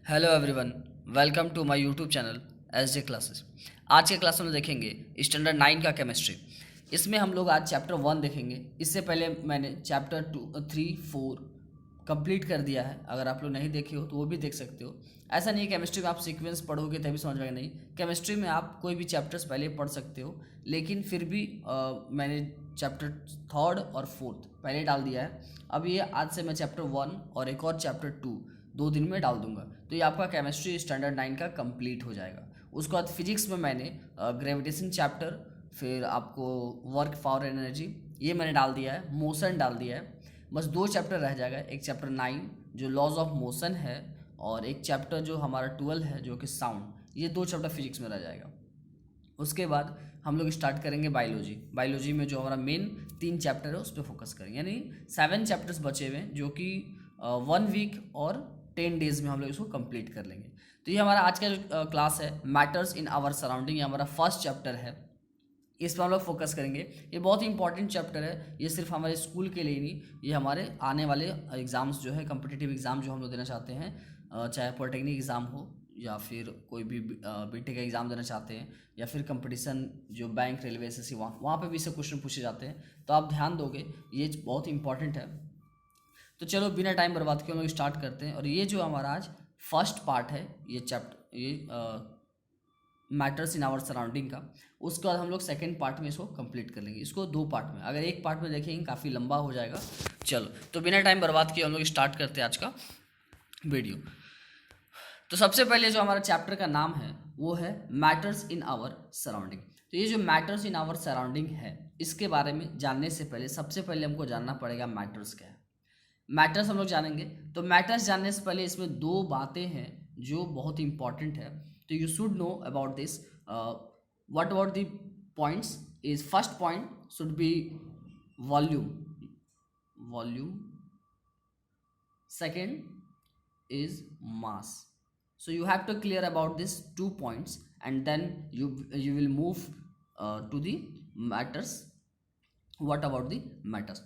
Hello everyone, welcome to my YouTube channel S J classes. आज के class में देखेंगे स्टैंडर्ड 9 का केमिस्ट्री। इसमें हम लोग आज चैप्टर 1 देखेंगे। इससे पहले मैंने चैप्टर 2, 3, 4 कंप्लीट कर दिया है। अगर आप लोग नहीं देखे हो तो वो भी देख सकते हो। ऐसा नहीं है केमिस्ट्री में आप सीक्वेंस पढ़ोगे तभी समझ में आएगा, नहीं। केमिस्ट्री में आप कोई भी चैप्टर्स पहले पढ़ सकते हो, लेकिन फिर भी मैंने चैप्टर 3 और 4 पहले डाल दिया है। अब ये आज से मैं चैप्टर 1 और एक और चैप्टर 2 2 दिन में डाल दूंगा, तो ये आपका केमिस्ट्री स्टैंडर्ड 9 का कंप्लीट हो जाएगा। उसके बाद फिजिक्स में मैंने ग्रेविटेशन चैप्टर, फिर आपको वर्क फॉर एनर्जी ये मैंने डाल दिया है, मोशन डाल दिया है। बस 2 चैप्टर रह जाएगा, एक चैप्टर 9 जो लॉज ऑफ मोशन है और एक चैप्टर जो हमारा 12 है जो कि साउंड। ये 2 चैप्टर फिजिक्स में रह जाएगा। उसके बाद हम लोग स्टार्ट करेंगे बायोलॉजी। बायोलॉजी में जो हमारा मेन 3 चैप्टर है उस पर फोकस करेंगे, यानी 7 चैप्टर्स बचे हुए हैं जो कि 1 वीक और 10 डेज में हम लोग इसको कंप्लीट कर लेंगे। तो ये हमारा आज का जो क्लास है, मैटर्स इन आवर सराउंडिंग, ये हमारा फर्स्ट चैप्टर है। इस पर हम लोग फोकस करेंगे। ये बहुत ही इंपॉर्टेंट चैप्टर है। ये सिर्फ हमारे स्कूल के लिए नहीं, ये हमारे आने वाले एग्ज़ाम्स जो है, कम्पिटिटिव एग्ज़ाम जो हम लोग देना चाहते हैं, चाहे पॉलिटेक्निक एग्ज़ाम हो या फिर कोई भी बीटेक का एग्ज़ाम देना चाहते हैं, या फिर कंपटीशन जो बैंक, रेलवे, एसएससी, वहाँ पे भी से क्वेश्चन पूछे जाते हैं। तो आप ध्यान दोगे, ये बहुत इंपॉर्टेंट है। तो चलो बिना टाइम बर्बाद किए हम लोग स्टार्ट करते हैं। और ये जो हमारा आज फर्स्ट पार्ट है, ये चैप्टर, ये मैटर्स इन आवर सराउंडिंग का, उसके बाद हम लोग सेकेंड पार्ट में इसको कंप्लीट कर लेंगे। इसको 2 पार्ट में, अगर एक पार्ट में देखेंगे काफ़ी लंबा हो जाएगा। चलो तो बिना टाइम बर्बाद किए हम लोग स्टार्ट करते हैं आज का वीडियो। तो सबसे पहले जो हमारा चैप्टर का नाम है वो है मैटर्स इन आवर सराउंडिंग। तो ये जो मैटर्स इन आवर सराउंडिंग है, इसके बारे में जानने से पहले सबसे पहले हमको जानना पड़ेगा मैटर्स क्या है। मैटर्स हम लोग जानेंगे, तो मैटर्स जानने से पहले इसमें 2 बातें हैं जो बहुत इंपॉर्टेंट है। तो you should know about this. What about the points is, first point should be volume, volume. Second is mass. So you have to clear about these 2 points, and then you will move to the matters. What about the matters?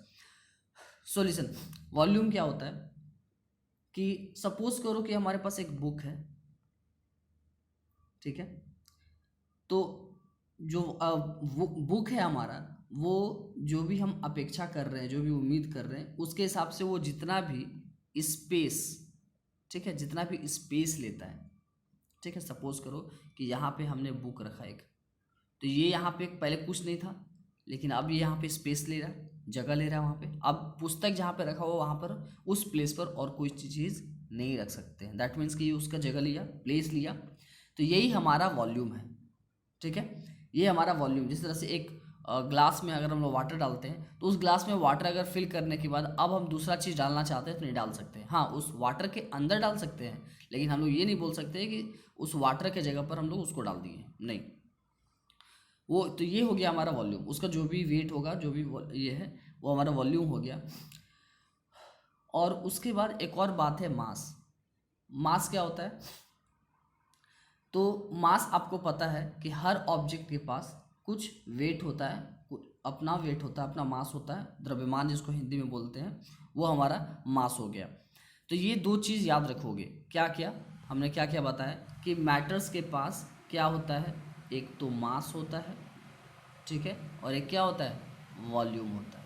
So listen, volume क्या होता है कि suppose करो कि हमारे पास एक book है, ठीक है। तो जो बुक है हमारा, वो जो भी हम अपेक्षा कर रहे हैं, जो भी उम्मीद कर रहे हैं, उसके हिसाब से वो जितना भी स्पेस, ठीक है, जितना भी स्पेस लेता है, ठीक है। सपोज करो कि यहाँ पे हमने बुक रखा एक, तो ये यहाँ पे पहले कुछ नहीं था, लेकिन अब ये यहाँ पे स्पेस ले रहा है, जगह ले रहा है वहाँ पे। अब पुस्तक जहाँ पे रखा हुआ वहाँ पर, उस प्लेस पर और कोई चीज़ नहीं रख सकते हैं। दैट मीन्स कि ये उसका जगह लिया, प्लेस लिया। तो यही हमारा वॉल्यूम है, ठीक है। ये हमारा वॉल्यूम, जिस तरह से एक ग्लास में अगर हम लोग वाटर डालते हैं, तो उस ग्लास में वाटर अगर फिल करने के बाद अब हम दूसरा चीज़ डालना चाहते हैं तो नहीं डाल सकते हैं। हाँ, उस वाटर के अंदर डाल सकते हैं, लेकिन हम लोग ये नहीं बोल सकते कि उस वाटर के जगह पर हम लोग उसको डाल दिए, नहीं। वो तो ये हो गया हमारा वॉल्यूम। उसका जो भी वेट होगा, जो भी ये है, वो हमारा वॉल्यूम हो गया। और उसके बाद एक और बात है मास। मास क्या होता है? तो मास आपको पता है कि हर ऑब्जेक्ट के पास कुछ वेट होता है, कुछ अपना वेट होता है, अपना मास होता है, द्रव्यमान जिसको हिंदी में बोलते हैं, वो हमारा मास हो गया। तो ये 2 चीज़ याद रखोगे। क्या क्या हमने क्या क्या बताया कि मैटर्स के पास क्या होता है, एक तो मास होता है, ठीक है, और एक क्या होता है, वॉल्यूम होता है।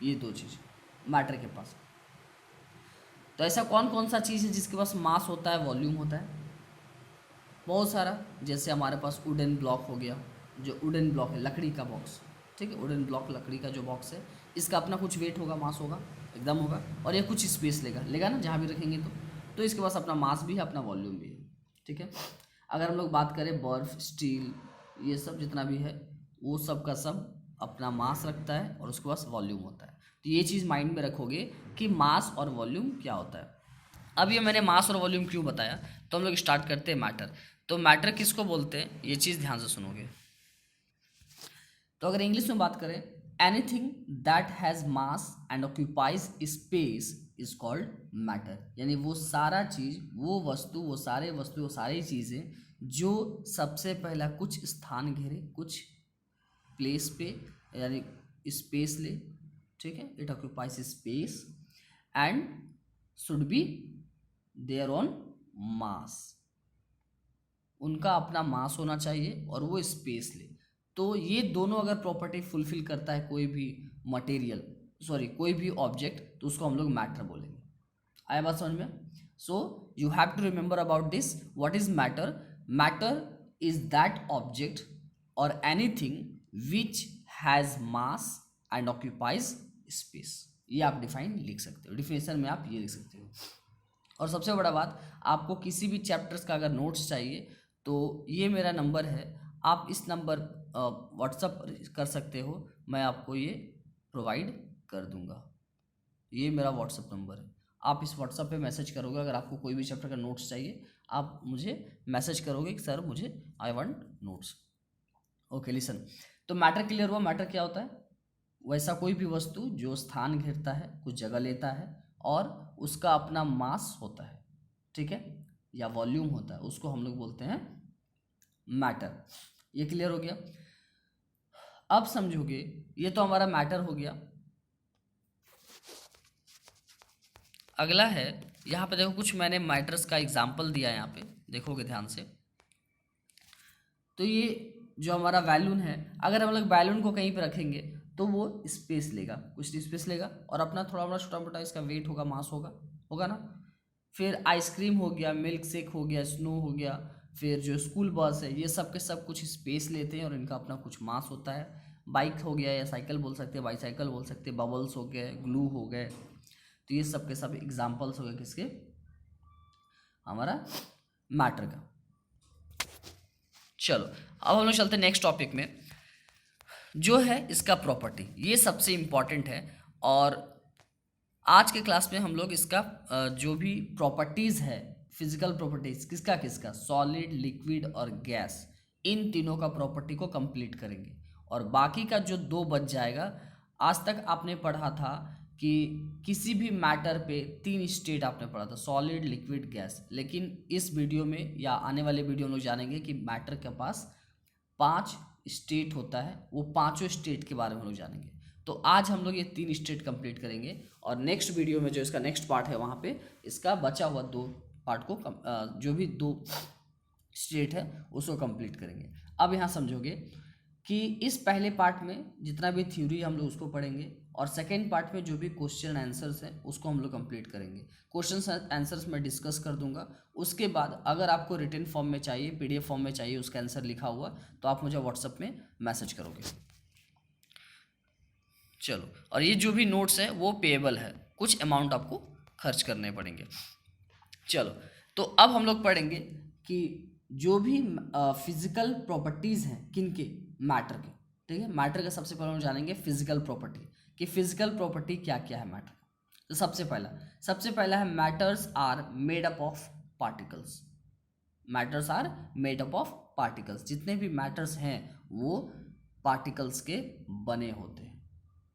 ये 2 चीज़ मैटर के पास। तो ऐसा कौन कौन सा चीज़ है जिसके पास मास होता है, वॉल्यूम होता है? बहुत सारा। जैसे हमारे पास वुडन ब्लॉक हो गया, जो वुडन ब्लॉक है, लकड़ी का बॉक्स, ठीक है। वुडन ब्लॉक, लकड़ी का जो बॉक्स है, इसका अपना कुछ वेट होगा, मास होगा, एकदम होगा, और ये कुछ स्पेस लेगा लेगा ना, जहाँ भी रखेंगे तो इसके पास अपना मास भी है, अपना वॉल्यूम भी है, ठीक है। अगर हम लोग बात करें बर्फ, स्टील, ये सब जितना भी है, वो सब का सब अपना मास रखता है और उसके पास वॉल्यूम होता है। तो ये चीज़ माइंड में रखोगे कि मास और वॉल्यूम क्या होता है। अब ये मैंने मास और वॉल्यूम क्यों बताया, तो हम लोग स्टार्ट करते हैं मैटर। तो मैटर किसको बोलते हैं, ये चीज़ ध्यान से सुनोगे। तो अगर इंग्लिश में बात करें, anything that has mass and occupies space is called matter. यानी वो सारा चीज़, वो वस्तु, वो सारे वस्तु, वो सारी चीज़ें जो सबसे पहला कुछ स्थान घेरे, कुछ प्लेस पे, यानी स्पेस ले, ठीक है। It occupies space and should be there on mass, उनका अपना मास होना चाहिए और वो स्पेस ले। तो ये दोनों अगर प्रॉपर्टी फुलफिल करता है कोई भी मटेरियल, सॉरी कोई भी ऑब्जेक्ट, तो उसको हम लोग मैटर बोलेंगे। आया बात समझ में? So you have to remember about this. What is matter? Matter is that object और anything which has mass and occupies space. ये आप डिफाइन लिख सकते हो, डिफिनेशन में आप ये लिख सकते हो। और सबसे बड़ा बात, आपको किसी भी चैप्टर्स का अगर नोट्स चाहिए तो ये मेरा नंबर है, आप इस नंबर व्हाट्सअप कर सकते हो, मैं आपको ये प्रोवाइड कर दूंगा। ये मेरा व्हाट्सअप नंबर है, आप इस व्हाट्सअप पे मैसेज करोगे। अगर आपको कोई भी चैप्टर का नोट्स चाहिए, आप मुझे मैसेज करोगे कि सर मुझे I want notes. Okay listen, तो मैटर क्लियर हुआ। मैटर क्या होता है? वैसा कोई भी वस्तु जो स्थान घेरता है, कुछ जगह लेता है और उसका अपना मास होता है, ठीक है, या वॉल्यूम होता है, उसको हम लोग बोलते हैं मैटर। ये क्लियर हो गया? अब समझोगे, ये तो हमारा मैटर हो गया। अगला है, यहाँ पे देखो कुछ मैंने मैटर्स का एग्जाम्पल दिया है, यहाँ पे देखोगे ध्यान से। तो ये जो हमारा बैलून है, अगर हम लोग बैलून को कहीं पे रखेंगे तो वो स्पेस लेगा, कुछ स्पेस लेगा और अपना थोड़ा बड़ा छोटा मोटा इसका वेट होगा, मास होगा, होगा ना। फिर आइसक्रीम हो गया, मिल्क शेक हो गया, स्नो हो गया, फिर जो स्कूल बस है, ये सब के सब कुछ स्पेस लेते हैं और इनका अपना कुछ मास होता है। बाइक हो गया या साइकिल बोल सकते हैं, बाईसाइकिल बोल सकते हैं, बबल्स हो गए, ग्लू हो गए, तो ये सब के सब एग्जाम्पल्स हो गए किसके? हमारा मैटर का। चलो अब हम लोग चलते हैं नेक्स्ट टॉपिक में, जो है इसका प्रॉपर्टी। ये सबसे इम्पॉर्टेंट है और आज के क्लास में हम लोग इसका जो भी प्रॉपर्टीज़ है, फिजिकल प्रॉपर्टीज़, किसका किसका, सॉलिड, लिक्विड और गैस, इन तीनों का प्रॉपर्टी को कंप्लीट करेंगे। और बाकी का जो 2 बच जाएगा, आज तक आपने पढ़ा था कि किसी भी मैटर पे 3 स्टेट आपने पढ़ा था, सॉलिड, लिक्विड, गैस। लेकिन इस वीडियो में या आने वाले वीडियो में लोग जानेंगे कि मैटर के पास 5 स्टेट होता है, वो पाँचों स्टेट के बारे में लोग जानेंगे। तो आज हम लोग ये 3 स्टेट कंप्लीट करेंगे और नेक्स्ट वीडियो में जो इसका नेक्स्ट पार्ट है, वहाँ पे इसका बचा हुआ 2 पार्ट को जो भी 2 स्टेट है उसको कंप्लीट करेंगे। अब यहाँ समझोगे कि इस पहले पार्ट में जितना भी थ्योरी हम लोग उसको पढ़ेंगे और सेकेंड पार्ट में जो भी क्वेश्चन आंसर्स हैं उसको हम लोग कंप्लीट करेंगे। क्वेश्चन आंसर्स मैं डिस्कस कर दूंगा। उसके बाद अगर आपको रिटन फॉर्म में चाहिए, पीडीएफ फॉर्म में चाहिए उसका आंसर लिखा हुआ, तो आप मुझे व्हाट्सएप में मैसेज करोगे। चलो, और ये जो भी नोट्स है वो पेएबल है, कुछ अमाउंट आपको खर्च करने पड़ेंगे। चलो, तो अब हम लोग पढ़ेंगे कि जो भी फिजिकल प्रॉपर्टीज़ हैं, किनके, मैटर के, ठीक है। मैटर का सबसे पहले हम जानेंगे फिजिकल प्रॉपर्टी, कि फिजिकल प्रॉपर्टी क्या क्या है मैटर। तो सबसे पहला है matters are made up of particles. Matters are made up of particles, जितने भी मैटर्स हैं वो पार्टिकल्स के बने होते हैं,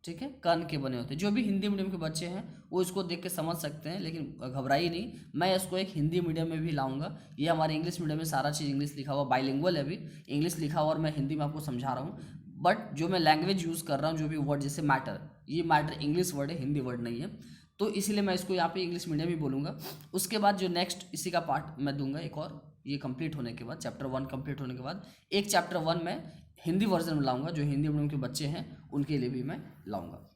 ठीक है, कण के बने होते हैं। जो भी हिंदी मीडियम के बच्चे हैं वो इसको देख के समझ सकते हैं, लेकिन घबराइए नहीं, मैं इसको एक हिंदी मीडियम में भी लाऊंगा। ये हमारे इंग्लिश मीडियम में सारा चीज़ इंग्लिश लिखा हुआ, बाइलिंगुअल है, अभी इंग्लिश लिखा हुआ और मैं हिंदी में आपको समझा रहा हूँ। बट जो मैं लैंग्वेज यूज़ कर रहा हूँ, जो भी वर्ड, जैसे मैटर, ये मैटर इंग्लिश वर्ड है, हिंदी वर्ड नहीं है, तो इसीलिए मैं इसको यहाँ पे इंग्लिश मीडियम ही बोलूँगा। उसके बाद जो नेक्स्ट इसी का पार्ट मैं दूंगा एक और, ये कंप्लीट होने के बाद, चैप्टर 1 कंप्लीट होने के बाद एक चैप्टर 1 में हिंदी वर्जन में लाऊंगा, जो हिंदी मीडियम के बच्चे हैं उनके लिए भी मैं लाऊंगा।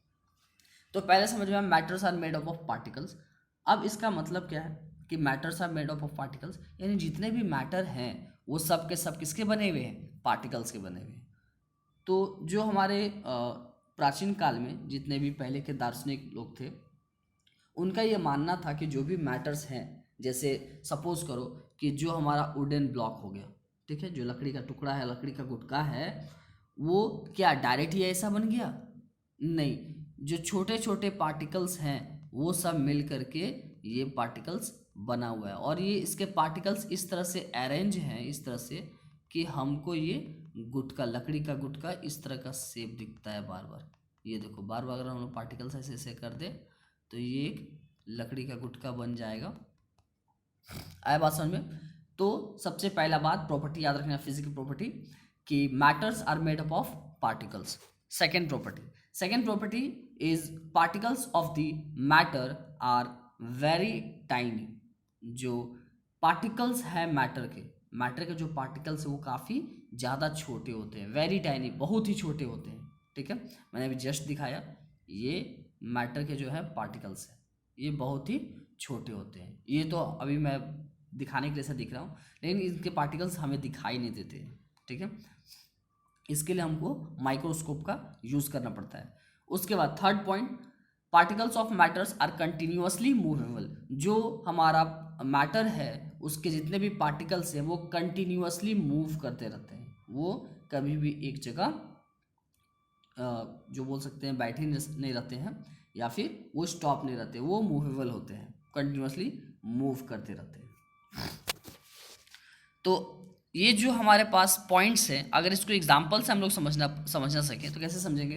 तो पहले समझ में matters are made up of particles. अब इसका मतलब क्या है कि matters are made up of particles, यानी जितने भी मैटर हैं वो सब के सब किसके बने हुए हैं, पार्टिकल्स के बने हुए हैं। तो जो हमारे प्राचीन काल में जितने भी पहले के दार्शनिक लोग थे, उनका ये मानना था कि जो भी मैटर्स हैं, जैसे सपोज करो कि जो हमारा वुडन ब्लॉक हो गया, ठीक है, जो लकड़ी का टुकड़ा है, लकड़ी का गुटका है, वो क्या डायरेक्ट ही ऐसा बन गया? नहीं, जो छोटे छोटे पार्टिकल्स हैं वो सब मिल करके ये पार्टिकल्स बना हुआ है। और ये इसके पार्टिकल्स इस तरह से अरेंज हैं, इस तरह से कि हमको ये गुटका, लकड़ी का गुटका इस तरह का शेप दिखता है बार बार। ये देखो, बार बार अगर हम लोग पार्टिकल्स ऐसे ऐसे कर दे तो ये एक लकड़ी का गुटका बन जाएगा। आया बात समझ में? तो सबसे पहला बात, प्रॉपर्टी याद रखना, फिजिकल प्रॉपर्टी, कि matters are made up of particles. Second property is particles of the matter are very tiny. जो पार्टिकल्स है मैटर के जो पार्टिकल्स है वो काफ़ी ज़्यादा छोटे होते हैं, वेरी टाइनी, बहुत ही छोटे होते हैं। ठीक है, मैंने अभी जस्ट दिखाया, ये मैटर के जो है पार्टिकल्स है, ये बहुत ही छोटे होते हैं। ये तो अभी मैं दिखाने के लिए ऐसा दिख रहा हूँ, लेकिन इनके पार्टिकल्स हमें दिखाई नहीं देते हैं। ठीक है, इसके लिए हमको माइक्रोस्कोप का यूज़ करना पड़ता है। उसके बाद third point, particles of matters are continuously movable. जो हमारा मैटर है उसके जितने भी पार्टिकल्स हैं वो कंटिन्यूअसली मूव करते रहते हैं, वो कभी भी एक जगह जो बोल सकते हैं बैठे नहीं रहते हैं, या फिर वो स्टॉप नहीं रहते, वो मूवेबल होते हैं, कंटिन्यूअसली मूव करते रहते हैं। तो ये जो हमारे पास पॉइंट्स हैं, अगर इसको एग्जाम्पल से हम लोग समझना सकें तो कैसे समझेंगे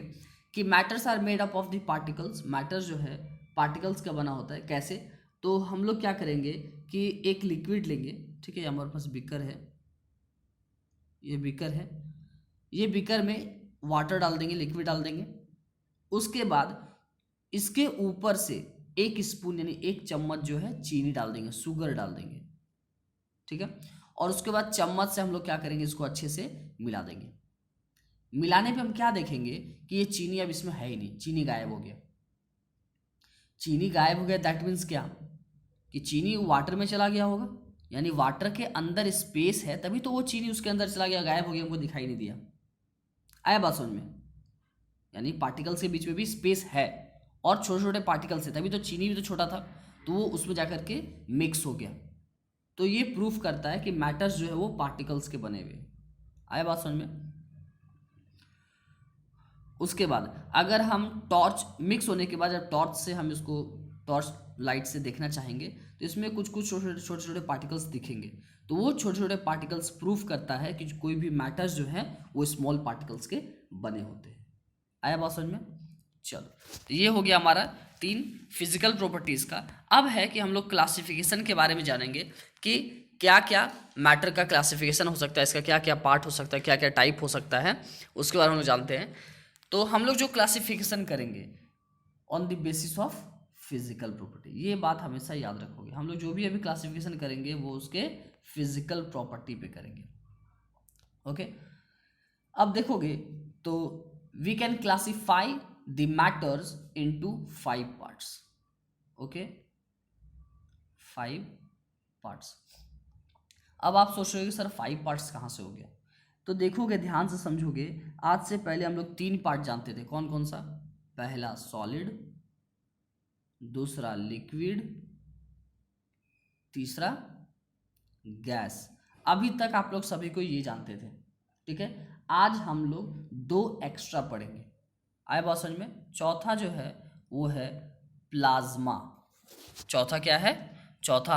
कि matters are made up of the particles. Matter जो है पार्टिकल्स का बना होता है। कैसे? तो हम लोग क्या करेंगे कि एक लिक्विड लेंगे, ठीक है, हमारे पास बीकर है, ये बीकर है, ये बीकर में वाटर डाल देंगे, लिक्विड डाल देंगे। उसके बाद इसके ऊपर से 1 स्पून यानी 1 चम्मच जो है चीनी डाल देंगे, शुगर डाल देंगे। ठीक है, और उसके बाद चम्मच से हम लोग क्या करेंगे, इसको अच्छे से मिला देंगे। मिलाने पे हम क्या देखेंगे कि ये चीनी अब इसमें है ही नहीं, चीनी गायब हो गया। चीनी गायब हो गया दैट मीन्स क्या कि चीनी वाटर में चला गया होगा, यानी वाटर के अंदर स्पेस है, तभी तो वो चीनी उसके अंदर चला गया, गायब हो गया, हमको दिखाई नहीं दिया। आया बात समझ में? यानी पार्टिकल्स के बीच में भी स्पेस है और छोटे छोटे पार्टिकल्स है, तभी तो चीनी भी तो छोटा था, तो वो उसमें जाकर के मिक्स हो गया। तो ये प्रूफ करता है कि मैटर्स जो है वो पार्टिकल्स के बने हुए। आया बात समझ में? उसके बाद अगर हम टॉर्च मिक्स होने के बाद जब टॉर्च से हम इसको टॉर्च लाइट से देखना चाहेंगे तो इसमें कुछ कुछ छोटे छोटे पार्टिकल्स दिखेंगे। तो वो छोटे छोटे पार्टिकल्स प्रूफ करता है कि कोई भी मैटर्स जो है वो स्मॉल पार्टिकल्स के बने होते हैं। आया बात समझ में? चलो, तो ये हो गया हमारा 3 फिजिकल प्रॉपर्टीज़ का। अब है कि हम लोग क्लासिफिकेशन के बारे में जानेंगे कि क्या क्या मैटर का क्लासिफिकेशन हो सकता है, इसका क्या क्या पार्ट हो सकता है, क्या क्या टाइप हो सकता है, उसके बारे में हम लोग जानते हैं। तो हम लोग जो क्लासिफिकेशन करेंगे on the basis of physical property, ये बात हमेशा याद रखोगे। हम लोग जो भी अभी क्लासिफिकेशन करेंगे वो उसके फिजिकल प्रॉपर्टी पे करेंगे। ओके, अब देखोगे तो we can classify the matters into 5 parts. Okay, 5 parts. अब आप सोच रहे हो कि सर 5 पार्ट्स कहाँ से हो गया? तो देखोगे, ध्यान से समझोगे, आज से पहले हम लोग 3 पार्ट जानते थे। कौन कौन सा? पहला सॉलिड, दूसरा लिक्विड, तीसरा गैस। अभी तक आप लोग सभी को ये जानते थे। ठीक है, आज हम लोग 2 एक्स्ट्रा पढ़ेंगे। आए बात समझ में? चौथा जो है वो है प्लाज्मा। चौथा क्या है? चौथा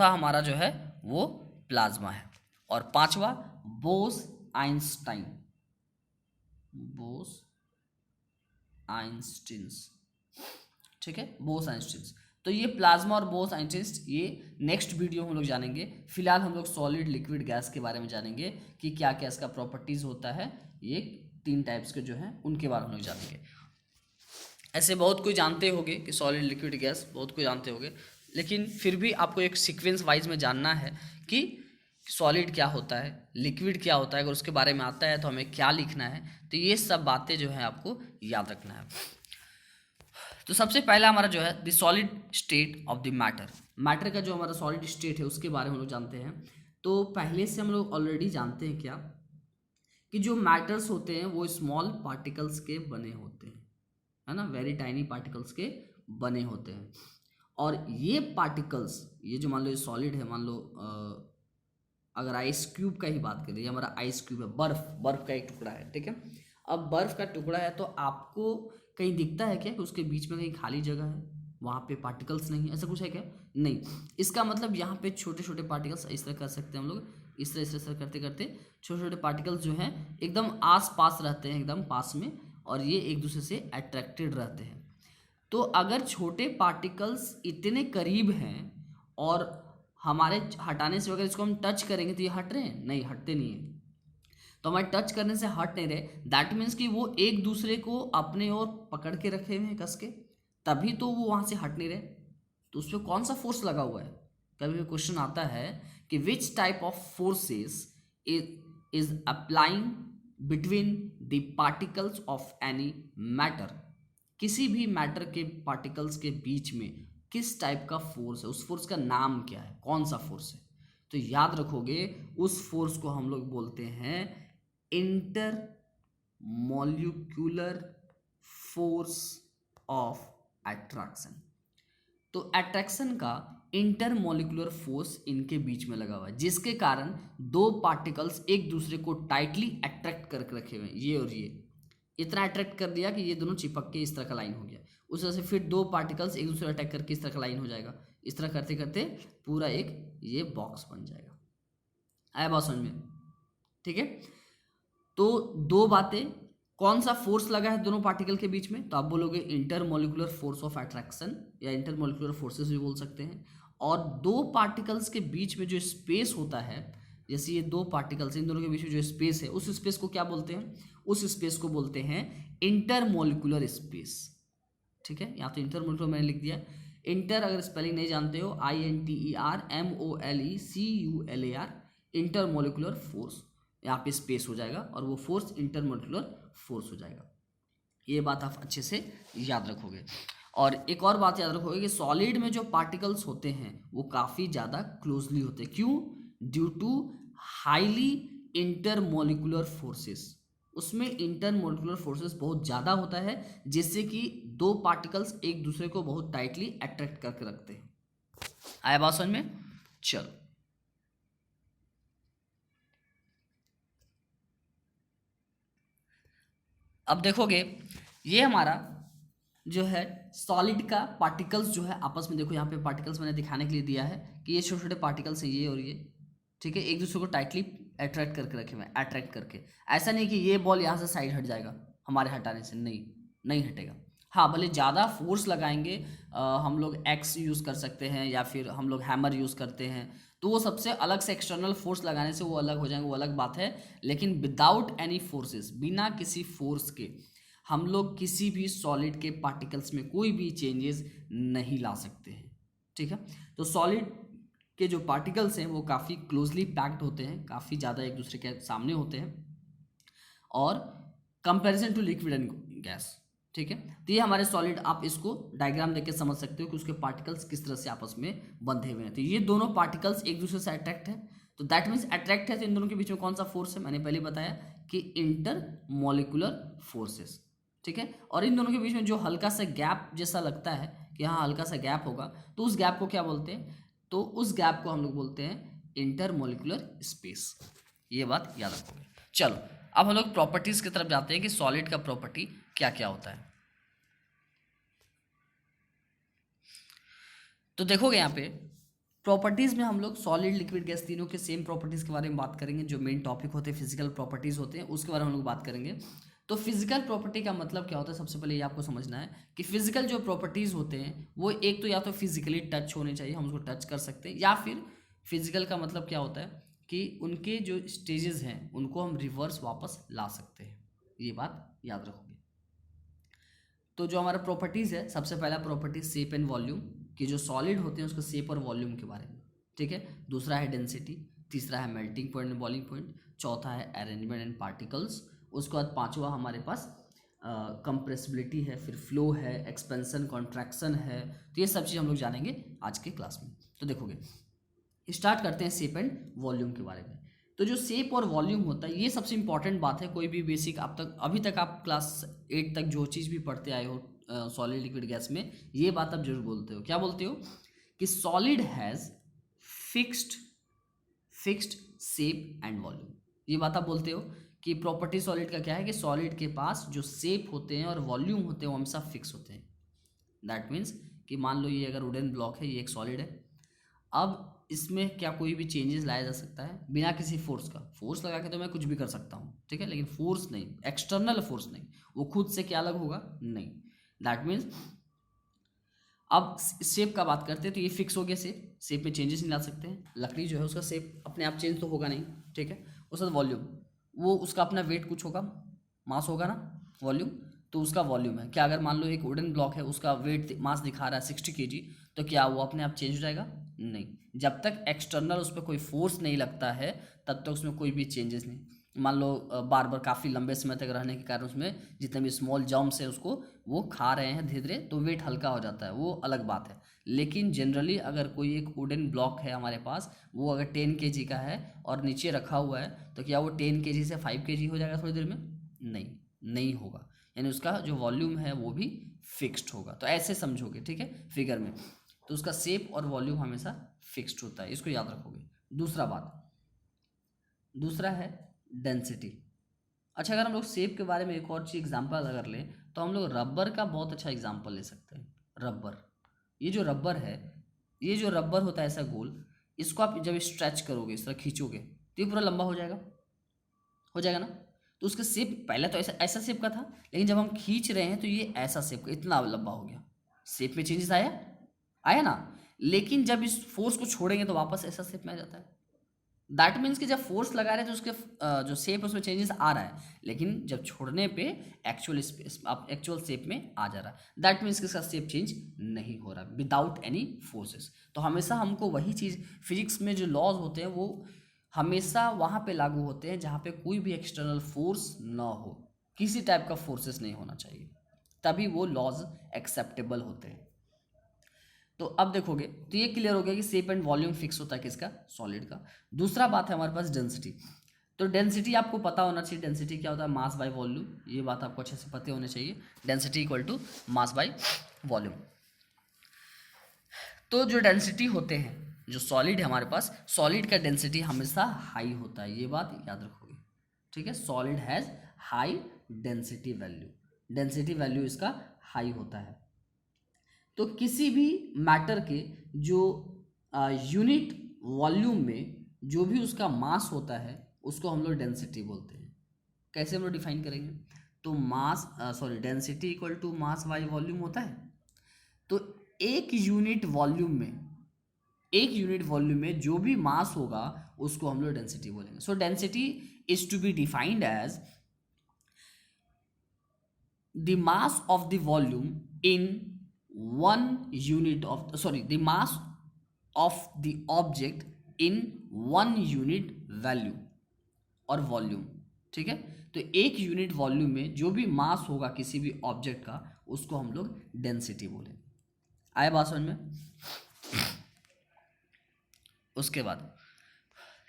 हमारा जो है वो प्लाज्मा है। और 5वां बोस-आइंस्टाइन, बोस-आइंस्टीन्स। ठीक है, बोस-आइंस्टीन्स। तो ये प्लाज्मा और बोस-आइंस्टीन्स ये नेक्स्ट वीडियो हम लोग जानेंगे। फिलहाल हम लोग सॉलिड, लिक्विड, गैस के बारे में जानेंगे कि क्या क्या इसका प्रॉपर्टीज होता है। ये 3 टाइप्स के जो हैं उनके बारे में हम लोग जानेंगे। ऐसे बहुत कोई जानते होंगे कि सॉलिड, लिक्विड, गैस बहुत कोई जानते होंगे, लेकिन फिर भी आपको एक सीक्वेंस वाइज में जानना है कि सॉलिड क्या होता है, लिक्विड क्या होता है। अगर उसके बारे में आता है तो हमें क्या लिखना है, तो ये सब बातें जो है आपको याद रखना है। तो सबसे पहला हमारा जो है the solid state of the matter. Matter का जो हमारा सॉलिड स्टेट है उसके बारे में हम लोग जानते हैं। तो पहले से हम लोग ऑलरेडी जानते हैं क्या कि जो मैटर्स होते हैं वो स्मॉल पार्टिकल्स के बने होते हैं, है ना, वेरी टाइनी पार्टिकल्स के बने होते हैं। और ये पार्टिकल्स, ये जो मान लो ये सॉलिड है, मान लो अगर आइस क्यूब का ही बात करें, ये हमारा आइस क्यूब है, बर्फ का एक टुकड़ा है। ठीक है, अब बर्फ का टुकड़ा है तो आपको कहीं दिखता है क्या कि उसके बीच में कहीं खाली जगह है, वहाँ पे पार्टिकल्स नहीं है? ऐसा कुछ है क्या? नहीं। इसका मतलब यहाँ पे छोटे छोटे पार्टिकल्स इस तरह कर सकते हैं हम लोग, इस तरह करते करते छोटे छोटे पार्टिकल्स जो हैं एकदम आस पास रहते हैं, एकदम पास में, और ये एक दूसरे से अट्रैक्टेड रहते हैं। तो अगर छोटे पार्टिकल्स इतने करीब हैं और हमारे हटाने से अगर इसको हम टच करेंगे तो ये हट रहे हैं? नहीं, हटते नहीं है। तो हमारे टच करने से हट नहीं रहे, दैट मीन्स कि वो एक दूसरे को अपने ओर पकड़ के रखे हुए हैं कस के, तभी तो वो वहाँ से हट नहीं रहे। तो उस पर कौन सा फोर्स लगा हुआ है? कभी भी क्वेश्चन आता है कि which type of forces is applying between the particles of any matter, किसी भी मैटर के पार्टिकल्स के बीच में किस टाइप का फोर्स है, उस फोर्स का नाम क्या है, कौन सा फोर्स है। तो याद रखोगे उस फोर्स को हम लोग बोलते हैं inter molecular force of attraction. तो अट्रैक्शन का इंटरमोलिकुलर फोर्स इनके बीच में लगा हुआ है, जिसके कारण दो पार्टिकल्स एक दूसरे को टाइटली अट्रैक्ट करके रखे हुए हैं, ये और ये इतना अट्रैक्ट कर दिया कि ये दोनों चिपक के इस तरह का लाइन हो गया। उस तरह से फिर दो पार्टिकल्स एक दूसरे अटैक करके इस तरह का लाइन हो जाएगा। इस तरह करते करते पूरा एक ये बॉक्स बन जाएगा। आया बात समझ में? ठीक है, तो दो बातें, कौन सा फोर्स लगा है दोनों पार्टिकल के बीच में, तो आप बोलोगे इंटरमोलिकुलर फोर्स ऑफ अट्रैक्शन या इंटरमोलिकुलर फोर्सेस भी बोल सकते हैं। और दो पार्टिकल्स के बीच में जो स्पेस होता है, जैसे ये दो पार्टिकल्स, इन दोनों के बीच में जो स्पेस है, उस स्पेस को क्या बोलते हैं, उस स्पेस को बोलते हैं इंटरमोलिकुलर स्पेस। ठीक है, यहाँ तो इंटरमोलिकुलर मैंने लिख दिया। इंटर अगर स्पेलिंग नहीं जानते हो, INTERMOLECULAR, इंटरमोलिकुलर फोर्स, यहाँ पे स्पेस हो जाएगा और वो फोर्स इंटरमोलिकुलर फोर्स हो जाएगा। ये बात आप अच्छे से याद रखोगे। और एक और बात याद रखोगे कि सॉलिड में जो पार्टिकल्स होते हैं वो काफ़ी ज़्यादा क्लोजली होते हैं। क्यों? Due to highly intermolecular forces, उसमें इंटरमोलिकुलर फोर्सेस बहुत ज़्यादा होता है, जिससे कि दो पार्टिकल्स एक दूसरे को बहुत टाइटली अट्रैक्ट करके रखते हैं। आया बात समझ में? चलो, अब देखोगे ये हमारा जो है सॉलिड का पार्टिकल्स जो है आपस में, देखो यहाँ पे पार्टिकल्स मैंने दिखाने के लिए दिया है कि ये छोटे छोटे पार्टिकल्स हैं, ये और ये, ठीक है, एक दूसरे को टाइटली अट्रैक्ट करके रखे हुए हैं, अट्रैक्ट करके। ऐसा नहीं कि ये बॉल यहाँ से साइड हट जाएगा हमारे हटाने से, नहीं हटेगा। हाँ, भले ज़्यादा फोर्स लगाएंगे, हम लोग एक्स यूज़ कर सकते हैं या फिर हम लोग हैमर यूज़ करते हैं, तो वो सबसे अलग से एक्सटर्नल फोर्स लगाने से वो अलग हो जाएंगे, वो अलग बात है। लेकिन विदाउट एनी फोर्सेस, बिना किसी फोर्स के हम लोग किसी भी सॉलिड के पार्टिकल्स में कोई भी चेंजेस नहीं ला सकते हैं। ठीक है, तो सॉलिड के जो पार्टिकल्स हैं वो काफ़ी क्लोजली पैक्ड होते हैं, काफ़ी ज़्यादा एक दूसरे के सामने होते हैं, और comparison to liquid and gas. ठीक है, तो ये हमारे सॉलिड, आप इसको डायग्राम देख के समझ सकते हो कि उसके पार्टिकल्स किस तरह से आपस में बंधे हुए हैं। तो ये दोनों पार्टिकल्स एक दूसरे से अट्रैक्ट है, तो दैट मीन्स अट्रैक्ट है, तो इन दोनों के बीच में कौन सा फोर्स है, मैंने पहले बताया कि इंटर मॉलिक्यूलर फोर्सेस। ठीक है, और इन दोनों के बीच में जो हल्का सा गैप जैसा लगता है कि हाँ हल्का सा गैप होगा, तो उस गैप को क्या बोलते हैं, तो उस गैप को हम लोग बोलते हैं इंटरमोलिकुलर स्पेस। ये बात याद रखोगे। चलो, अब हम लोग प्रॉपर्टीज की तरफ जाते हैं कि सॉलिड का प्रॉपर्टी क्या क्या होता है। तो देखोगे यहाँ पे प्रॉपर्टीज में हम लोग सॉलिड, लिक्विड, गैस तीनों के सेम प्रॉपर्टीज के बारे में बात करेंगे। जो मेन टॉपिक होते हैं फिजिकल प्रॉपर्टीज होते हैं, उसके बारे में हम लोग बात करेंगे। तो फिजिकल प्रॉपर्टी का मतलब क्या होता है, सबसे पहले ये आपको समझना है कि फिजिकल जो प्रॉपर्टीज होते हैं वो एक तो या तो फिजिकली टच होने चाहिए, हम उसको टच कर सकते हैं, या फिर फिजिकल का मतलब क्या होता है कि उनके जो स्टेजेस हैं उनको हम रिवर्स वापस ला सकते हैं। ये बात याद रखोगे। तो जो हमारा प्रॉपर्टीज़ है, सबसे पहला प्रॉपर्टी शेप एंड वॉल्यूम, कि जो सॉलिड होते हैं उसके शेप और वॉल्यूम के बारे में। ठीक है, दूसरा है डेंसिटी, तीसरा है melting point and boiling point, चौथा है अरेंजमेंट एंड पार्टिकल्स, उसके बाद पांचवा हमारे पास कंप्रेसिबिलिटी है, फिर फ्लो है, एक्सपेंशन, कॉन्ट्रैक्शन है। तो ये सब चीज़ हम लोग जानेंगे आज के क्लास में। तो देखोगे, स्टार्ट करते हैं शेप एंड वॉल्यूम के बारे में। तो जो शेप और वॉल्यूम होता है ये सबसे इंपॉर्टेंट बात है। कोई भी बेसिक अभी तक आप क्लास 8 तक जो चीज़ भी पढ़ते आए हो सॉलिड, लिक्विड, गैस में, ये बात आप जरूर बोलते हो। क्या बोलते हो कि solid has fixed shape and volume. ये बात आप बोलते हो कि प्रॉपर्टी सॉलिड का क्या है कि सॉलिड के पास जो शेप होते हैं और वॉल्यूम होते हैं वो हमेशा फिक्स होते हैं। दैट मीन्स कि मान लो ये अगर वुडन ब्लॉक है, ये एक सॉलिड है, अब इसमें क्या कोई भी चेंजेस लाया जा सकता है बिना किसी फोर्स का। फोर्स लगा के तो मैं कुछ भी कर सकता हूँ, ठीक है, लेकिन फोर्स नहीं, एक्सटर्नल फोर्स नहीं, वो खुद से क्या अलग होगा, नहीं। दैट मीन्स अब शेप का बात करते हैं तो ये फिक्स हो गया, शेप में चेंजेस नहीं ला सकते हैं। लकड़ी जो है उसका शेप अपने आप चेंज तो होगा नहीं, ठीक है। उसके बाद वॉल्यूम, वो उसका अपना वेट कुछ होगा, मास होगा ना, वॉल्यूम, तो उसका वॉल्यूम है। क्या अगर मान लो एक वुडन ब्लॉक है, उसका वेट मास दिखा रहा है 60 kg, तो क्या वो अपने आप चेंज हो जाएगा, नहीं, जब तक एक्सटर्नल उस पर कोई फोर्स नहीं लगता है तब तक उसमें कोई भी चेंजेस नहीं। मान लो बार बार काफ़ी लंबे समय तक रहने के कारण उसमें जितने भी स्मॉल जर्म्स है उसको वो खा रहे हैं धीरे धीरे, तो वेट हल्का हो जाता है, वो अलग बात है। लेकिन जनरली अगर कोई एक वुडन ब्लॉक है हमारे पास, वो अगर 10 kg का है और नीचे रखा हुआ है, तो क्या वो 10 kg से 5 kg हो जाएगा थोड़ी देर में? नहीं, नहीं होगा। यानी उसका जो वॉल्यूम है वो भी फिक्स्ड होगा। तो ऐसे समझोगे, ठीक है, फिगर में। तो उसका शेप और वॉल्यूम हमेशा फिक्स्ड होता है, इसको याद रखोगे। दूसरा है डेंसिटी। अच्छा, अगर हम लोग शेप के बारे में एक और चीज़ एग्जांपल अगर लें तो हम लोग रबर का बहुत अच्छा एग्जांपल ले सकते हैं। रबर, ये जो रबर है, ये जो रबर होता है ऐसा गोल, इसको आप जब स्ट्रेच करोगे, इस तरह खींचोगे, तो ये पूरा लंबा हो जाएगा ना। तो उसका शेप पहले तो ऐसा ऐसा शेप का था, लेकिन जब हम खींच रहे हैं तो ये ऐसा शेप का इतना लंबा हो गया। शेप में चेंजेस आया ना। लेकिन जब इस फोर्स को छोड़ेंगे तो वापस ऐसा शेप में आ जाता है। दैट मीन्स कि जब फोर्स लगा रहे हैं तो उसके जो शेप उसमें चेंजेस आ रहा है, लेकिन जब छोड़ने पे एक्चुअल शेप में आ जा रहा है। दैट मीन्स कि इसका शेप चेंज नहीं हो रहा विदाउट एनी फोर्सेस। तो हमेशा हमको वही चीज़, फिजिक्स में जो लॉज होते हैं वो हमेशा वहाँ पे लागू होते हैं जहाँ पे कोई भी एक्सटर्नल फोर्स ना हो, किसी टाइप का फोर्सेस नहीं होना चाहिए, तभी वो लॉज एक्सेप्टेबल होते हैं। तो अब देखोगे तो ये क्लियर हो गया कि शेप एंड वॉल्यूम फिक्स होता है किसका? सॉलिड का। दूसरा बात है हमारे पास डेंसिटी। तो डेंसिटी आपको पता होना चाहिए, डेंसिटी क्या होता है? Mass by volume. ये बात आपको अच्छे से पता होनी चाहिए, density equal to mass by volume. तो जो डेंसिटी होते हैं, जो सॉलिड है हमारे पास, सॉलिड का डेंसिटी हमेशा हाई होता है, ये बात याद रखोगे, ठीक है। Solid has high density value, density value इसका हाई होता है। तो किसी भी मैटर के जो यूनिट वॉल्यूम में जो भी उसका मास होता है उसको हम लोग डेंसिटी बोलते हैं। कैसे हम लोग डिफाइन करेंगे? तो density equal to mass by volume होता है। तो एक यूनिट वॉल्यूम में जो भी मास होगा उसको हम लोग डेंसिटी बोलेंगे। So density is to be defined as the mass of the volume in the mass of the object in 1 unit value और वॉल्यूम, ठीक है। तो एक यूनिट वॉल्यूम में जो भी मास होगा किसी भी ऑब्जेक्ट का उसको हम लोग डेंसिटी बोलेंगे। आए बात समझ में? उसके बाद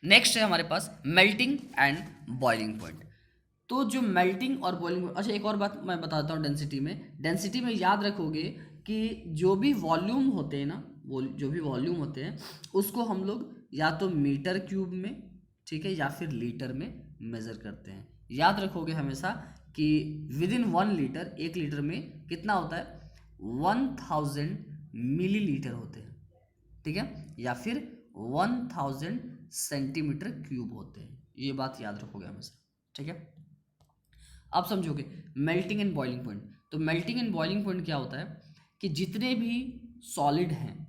नेक्स्ट है हमारे पास मेल्टिंग एंड बॉइलिंग पॉइंट। तो जो मेल्टिंग और बॉइलिंग, अच्छा एक और बात मैं बताता हूँ डेंसिटी में याद रखोगे कि जो भी वॉल्यूम होते हैं ना, वो जो भी वॉल्यूम होते हैं उसको हम लोग या तो मीटर क्यूब में, ठीक है, या फिर लीटर में मेज़र करते हैं। याद रखोगे हमेशा कि विदिन 1 लीटर, 1 लीटर में कितना होता है? 1000 मिलीलीटर होते हैं, ठीक है, या फिर 1000 सेंटीमीटर क्यूब होते हैं। ये बात याद रखोगे हमेशा, ठीक है। अब समझोगे मेल्टिंग एंड बॉइलिंग पॉइंट। तो मेल्टिंग एंड बॉइलिंग पॉइंट क्या होता है कि जितने भी सॉलिड हैं,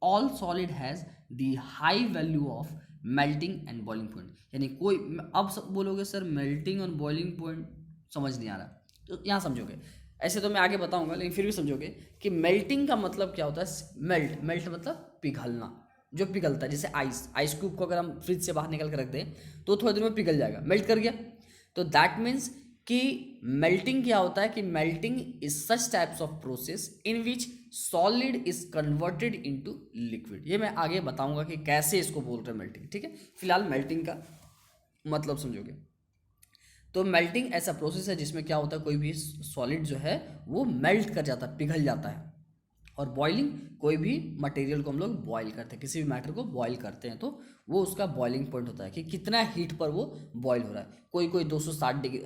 all solid has the high value of melting and boiling point. यानी कोई, अब सब बोलोगे सर मेल्टिंग और बॉइलिंग पॉइंट समझ नहीं आ रहा, तो यहाँ समझोगे। ऐसे तो मैं आगे बताऊंगा लेकिन फिर भी समझोगे कि मेल्टिंग का मतलब क्या होता है। मेल्ट मतलब पिघलना, जो पिघलता है, जैसे आइस क्यूब को अगर हम फ्रिज से बाहर निकल कर रख दें तो थोड़ी देर में पिघल जाएगा, मेल्ट कर गया। तो दैट मीन्स कि मेल्टिंग क्या होता है कि melting is such types of process in which solid is converted into liquid. ये मैं आगे बताऊंगा कि कैसे इसको बोल रहे हैं मेल्टिंग, ठीक है। फिलहाल मेल्टिंग का मतलब समझोगे। तो मेल्टिंग ऐसा प्रोसेस है जिसमें क्या होता है, कोई भी सॉलिड जो है वो मेल्ट कर जाता है, पिघल जाता है। और बॉइलिंग, कोई भी मटेरियल को हम लोग बॉयल करते हैं, किसी भी मैटर को बॉयल करते हैं, तो वो उसका बॉइलिंग पॉइंट होता है कि कितना हीट पर वो बॉयल हो रहा है। कोई 260 डिग्री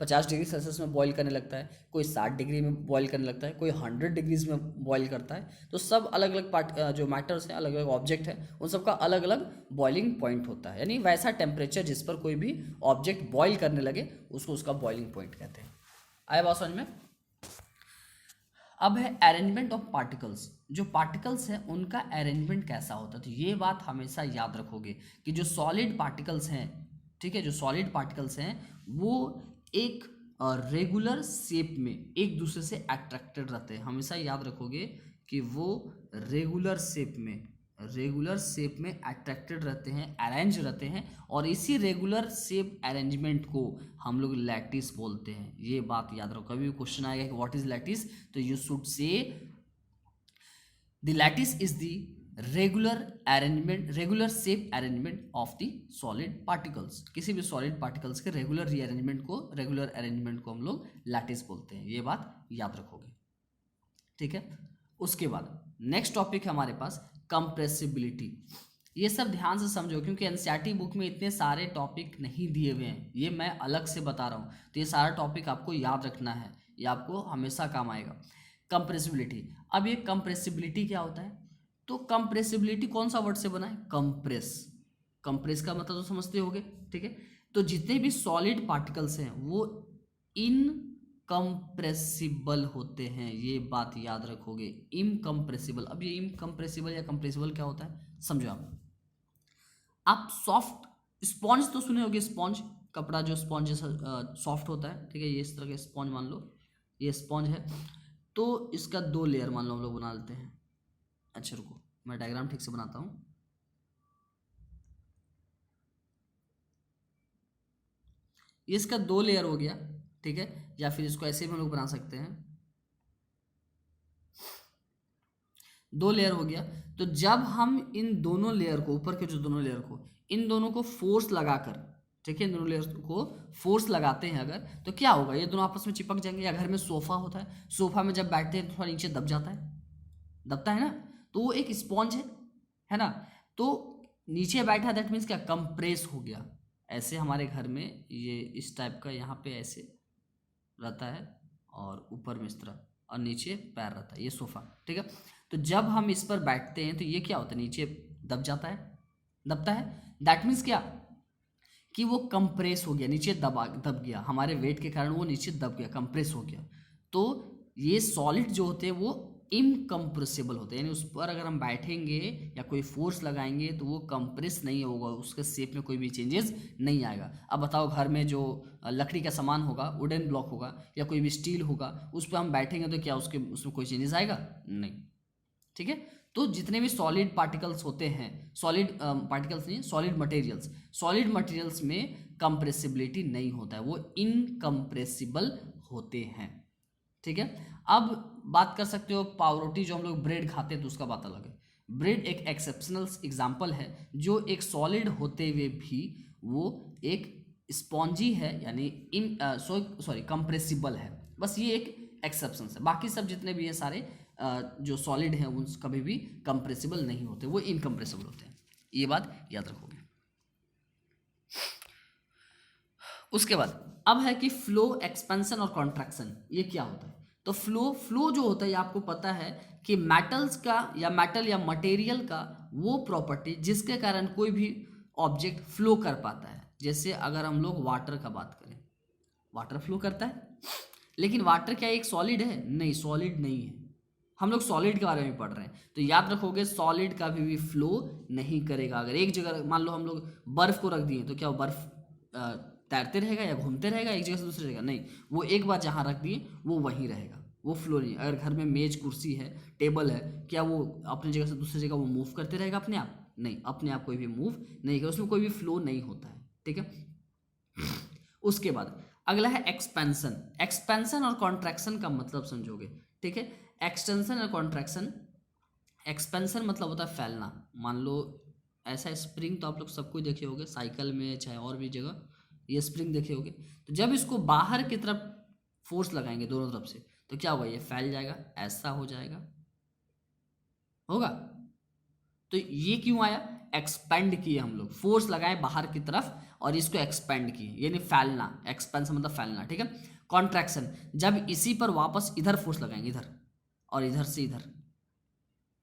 50 डिग्री सेल्सियस में बॉयल करने लगता है, कोई 60 डिग्री में बॉयल करने लगता है, कोई 100 डिग्रीज में बॉयल करता है। तो सब अलग अलग पार्ट जो मैटर्स हैं, अलग अलग ऑब्जेक्ट है, उन सबका अलग अलग बॉइलिंग पॉइंट होता है। यानी वैसा टेम्परेचर जिस पर कोई भी ऑब्जेक्ट बॉयल करने लगे उसको उसका बॉइलिंग पॉइंट कहते हैं। आया बात समझ में? अब है अरेंजमेंट ऑफ पार्टिकल्स। जो पार्टिकल्स हैं उनका अरेंजमेंट कैसा होता है, तो ये बात हमेशा याद रखोगे कि जो सॉलिड पार्टिकल्स हैं, ठीक है, जो सॉलिड पार्टिकल्स हैं वो एक रेगुलर शेप में एक दूसरे से अट्रैक्टेड रहते हैं। हमेशा याद रखोगे कि वो रेगुलर शेप में अट्रैक्टेड रहते हैं, अरेंज रहते हैं, और इसी रेगुलर शेप अरेंजमेंट को हम लोग लैटिस बोलते हैं। ये बात याद रखो, कभी भी क्वेश्चन आएगा कि व्हाट इज लैटिस, तो you should say the lattice is the regular shape arrangement of the solid particles. किसी भी सॉलिड पार्टिकल्स के रेगुलर अरेंजमेंट को हम लोग लैटिस बोलते हैं। ये बात याद रखोगे, ठीक है। उसके बाद नेक्स्ट टॉपिक है हमारे पास कंप्रेसिबिलिटी। ये सब ध्यान से समझो, क्योंकि एनसीईआरटी बुक में इतने सारे टॉपिक नहीं दिए हुए हैं, ये मैं अलग से बता रहा हूँ, तो ये सारा टॉपिक आपको याद रखना है, ये आपको हमेशा काम आएगा। कंप्रेसिबिलिटी, अब ये कंप्रेसिबिलिटी क्या होता है, तो कंप्रेसिबिलिटी कौन सा वर्ड से बना है, कंप्रेस का मतलब तो समझते होगे, ठीक है। तो जितने भी सॉलिड पार्टिकल्स हैं वो इनकम्प्रेसिबल होते हैं, ये बात याद रखोगे, इनकम्प्रेसिबल। अब ये इनकम्प्रेसिबल या कंप्रेसिबल क्या होता है समझो। आप सॉफ्ट स्पॉन्ज तो सुने होगे, स्पॉन्ज कपड़ा जो स्पॉन्ज सॉफ्ट होता है, ठीक है, ये इस तरह के स्पॉन्ज मान लो, ये स्पॉन्ज है, तो इसका 2 लेयर मान लो हम लोग बना लेते हैं। अच्छा रुको, मैं डायग्राम ठीक से बनाता हूँ। ये इसका 2 लेयर हो गया, ठीक है, या फिर इसको ऐसे भी हम लोग बना सकते हैं, 2 लेयर हो गया। तो जब हम इन दोनों लेयर को, ऊपर के जो दोनों लेयर को, इन दोनों को फोर्स लगाकर, ठीक है, इन दोनों लेयर को फोर्स लगाते हैं अगर, तो क्या होगा, ये दोनों आपस में चिपक जाएंगे। या घर में सोफा होता है, सोफा में जब बैठते हैं तो थोड़ा नीचे दब जाता है, दबता है ना, तो वो एक स्पॉन्ज है ना, तो नीचे बैठा, दैट मीन्स क्या, कंप्रेस हो गया। ऐसे हमारे घर में ये इस टाइप का यहाँ पे ऐसे रहता है, और ऊपर में इस तरह, और नीचे पैर रहता है, ये सोफा, ठीक है। तो जब हम इस पर बैठते हैं तो ये क्या होता है, नीचे दब जाता है, दबता है, दैट मीन्स क्या, कि वो कंप्रेस हो गया, नीचे दब गया, हमारे वेट के कारण वो नीचे दब गया, कंप्रेस हो गया। तो ये सॉलिड जो होते हैं वो इनकम्प्रेसिबल होते हैं, यानी उस पर अगर हम बैठेंगे या कोई फोर्स लगाएंगे तो वो कंप्रेस नहीं होगा, उसके शेप में कोई भी चेंजेस नहीं आएगा। अब बताओ, घर में जो लकड़ी का सामान होगा, वुडन ब्लॉक होगा या कोई भी स्टील होगा, उस पर हम बैठेंगे तो क्या उसमें कोई चेंजेस आएगा, नहीं, ठीक है। तो जितने भी सॉलिड पार्टिकल्स होते हैं, सॉलिड पार्टिकल्स नहीं, सॉलिड मटेरियल्स में कंप्रेसिबिलिटी नहीं होता है, वो इनकम्प्रेसिबल होते हैं, ठीक है। अब बात कर सकते हो पावरोटी, जो हम लोग ब्रेड खाते हैं तो उसका बात अलग है। ब्रेड एक एक्सेप्शनल एग्जांपल है, जो एक सॉलिड होते हुए भी वो एक स्पॉन्जी है, यानी कंप्रेसिबल है, बस ये एक एक्सेप्शन है। बाकी सब जितने भी हैं सारे जो सॉलिड हैं उन कभी भी कंप्रेसिबल नहीं होते, वो इनकम्प्रेसिबल होते हैं, ये बात याद रखोगे। उसके बाद अब है कि फ्लो, एक्सपेंशन और कॉन्ट्रैक्शन, ये क्या होता है। तो फ्लो जो होता है, ये आपको पता है कि मेटल्स का या मटेरियल का वो प्रॉपर्टी जिसके कारण कोई भी ऑब्जेक्ट फ्लो कर पाता है। जैसे अगर हम लोग वाटर का बात करें, वाटर फ्लो करता है, लेकिन वाटर क्या एक सॉलिड है, नहीं, सॉलिड नहीं है, हम लोग सॉलिड के बारे में पढ़ रहे हैं, तो याद रखोगे सॉलिड का भी फ्लो नहीं करेगा। अगर एक जगह मान लो हम लोग बर्फ को रख दिए, तो क्या वो बर्फ तैरते रहेगा या घूमते रहेगा एक जगह से दूसरी जगह, नहीं, वो एक बार जहाँ रख दिए वो वहीं रहेगा, वो फ्लो नहीं। अगर घर में मेज, कुर्सी है, टेबल है, क्या वो अपनी जगह से दूसरी जगह वो मूव करते रहेगा अपने आप, नहीं, अपने आप कोई भी मूव नहीं करेगा, उसमें कोई भी फ्लो नहीं होता है, ठीक है। उसके बाद अगला है एक्सपेंशन और कॉन्ट्रैक्शन का मतलब समझोगे, ठीक है। एक्सटेंशन और कॉन्ट्रैक्शन, एक्सपेंशन मतलब होता है फैलना। मान लो ऐसा स्प्रिंग तो आप लोग सब कुछ देखे होंगे, साइकिल में चाहे और भी जगह, ये स्प्रिंग देखे होंगे, तो जब इसको बाहर की तरफ फोर्स लगाएंगे दोनों तरफ से, तो क्या होगा, ये फैल जाएगा, ऐसा हो जाएगा, होगा। तो ये क्यों आया, एक्सपेंड किए हम लोग, फोर्स लगाए बाहर की तरफ और इसको एक्सपेंड किए, यानी फैलना, एक्सपेंशन मतलब फैलना, ठीक है। कॉन्ट्रैक्शन, जब इसी पर वापस इधर फोर्स लगाएंगे, इधर और इधर से इधर,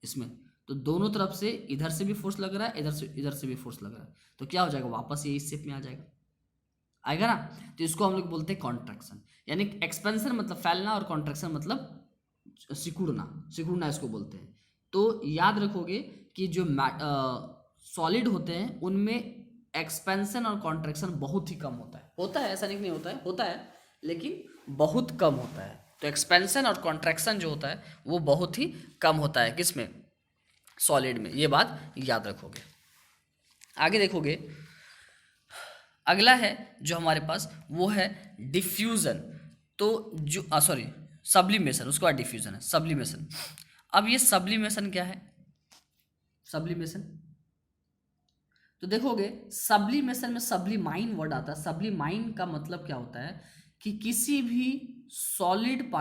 इसमें तो दोनों तरफ से, इधर से भी फोर्स लग रहा है, इधर से भी फोर्स लग रहा है, तो क्या हो जाएगा, वापस ये इस शेप में आ जाएगा, आएगा ना। तो इसको हम लोग बोलते हैं कॉन्ट्रैक्शन, यानी एक्सपेंशन मतलब फैलना और कॉन्ट्रैक्शन मतलब सिकुड़ना इसको बोलते हैं। तो याद रखोगे कि जो सॉलिड होते हैं उनमें एक्सपेंशन और कॉन्ट्रैक्शन बहुत ही कम होता है, ऐसा नहीं होता है, होता है लेकिन बहुत कम होता है। तो एक्सपेंशन और कॉन्ट्रैक्शन जो होता है वो बहुत ही कम होता है किसमें, सॉलिड में, ये बात याद रखोगे। आगे देखोगे, अगला है जो हमारे पास वो है डिफ्यूज़न। तो जो सॉरी सब्लिमेशन, उसके बाद डिफ्यूज़न है सब्लिमेशन। अब ये सब्लिमेशन क्या है, सब्लिमेशन तो देखोगे सब्लिमेशन में सब्लिमाइन वर्ड आता है। सब्लिमाइन का मतलब क्या होता है कि किसी भी सॉलिड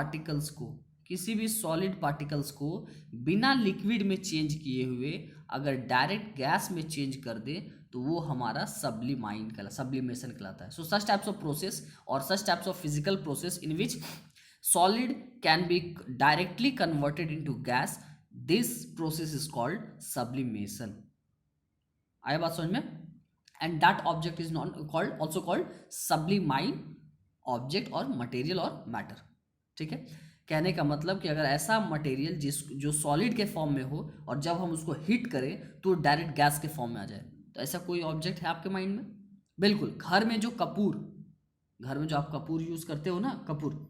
पार्टिकल्स को बिना लिक्विड में चेंज किए हुए अगर डायरेक्ट गैस में चेंज कर दे तो वो हमारा सब्लिमेशन कहलाता है। सो सच टाइप्स ऑफ प्रोसेस और such types of physical process in which solid can be directly converted into gas, this process is called sublimation। आया बात समझ में? and that object is also called sublimine object और material और matter। ठीक है, कहने का मतलब कि अगर ऐसा मटेरियल जो सॉलिड के फॉर्म में हो और जब हम उसको हीट करें तो डायरेक्ट गैस के फॉर्म में आ जाए, तो ऐसा कोई ऑब्जेक्ट है आपके माइंड में? बिल्कुल, घर में जो आप कपूर यूज करते हो ना, कपूर,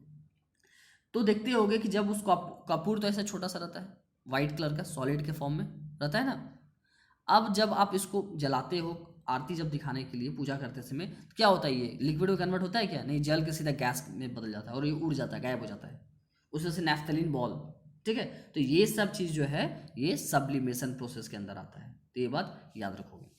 तो देखते होगे कि जब उसको कपूर तो ऐसा छोटा सा रहता है, वाइट कलर का, सॉलिड के फॉर्म में रहता है ना। अब जब आप इसको जलाते हो आरती जब दिखाने के लिए, पूजा करते समय, तो क्या होता है, ये लिक्विड में कन्वर्ट होता है क्या? नहीं, जल के सीधा गैस में बदल जाता है और ये उड़ जाता है, गायब हो जाता है, उसमें से नैफ्थलीन बॉल। ठीक है, तो ये सब चीज़ जो है ये सब्लिमेशन प्रोसेस के अंदर आता है, तो ये बात याद रखोगे।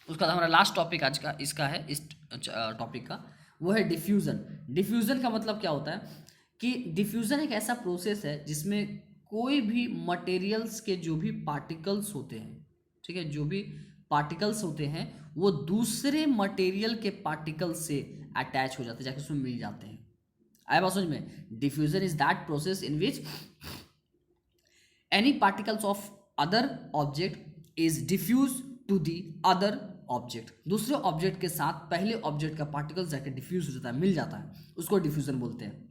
उसका हमारा लास्ट टॉपिक आज का इसका है, इस टॉपिक का, वो है डिफ्यूज़न। डिफ्यूज़न का मतलब क्या होता है कि डिफ्यूज़न एक ऐसा प्रोसेस है जिसमें कोई भी मटेरियल्स के जो भी पार्टिकल्स होते हैं, ठीक है, जो भी पार्टिकल्स होते हैं वो दूसरे मटेरियल के पार्टिकल से अटैच हो जाते हैं, जाके उसमें मिल जाते हैं। आया बात समझ में? Diffusion is that process in which any particles of other object is diffuse to the other object. दूसरे ऑब्जेक्ट के साथ पहले ऑब्जेक्ट का पार्टिकल जाके डिफ्यूज हो जाता है, मिल जाता है, उसको डिफ्यूज़न बोलते हैं।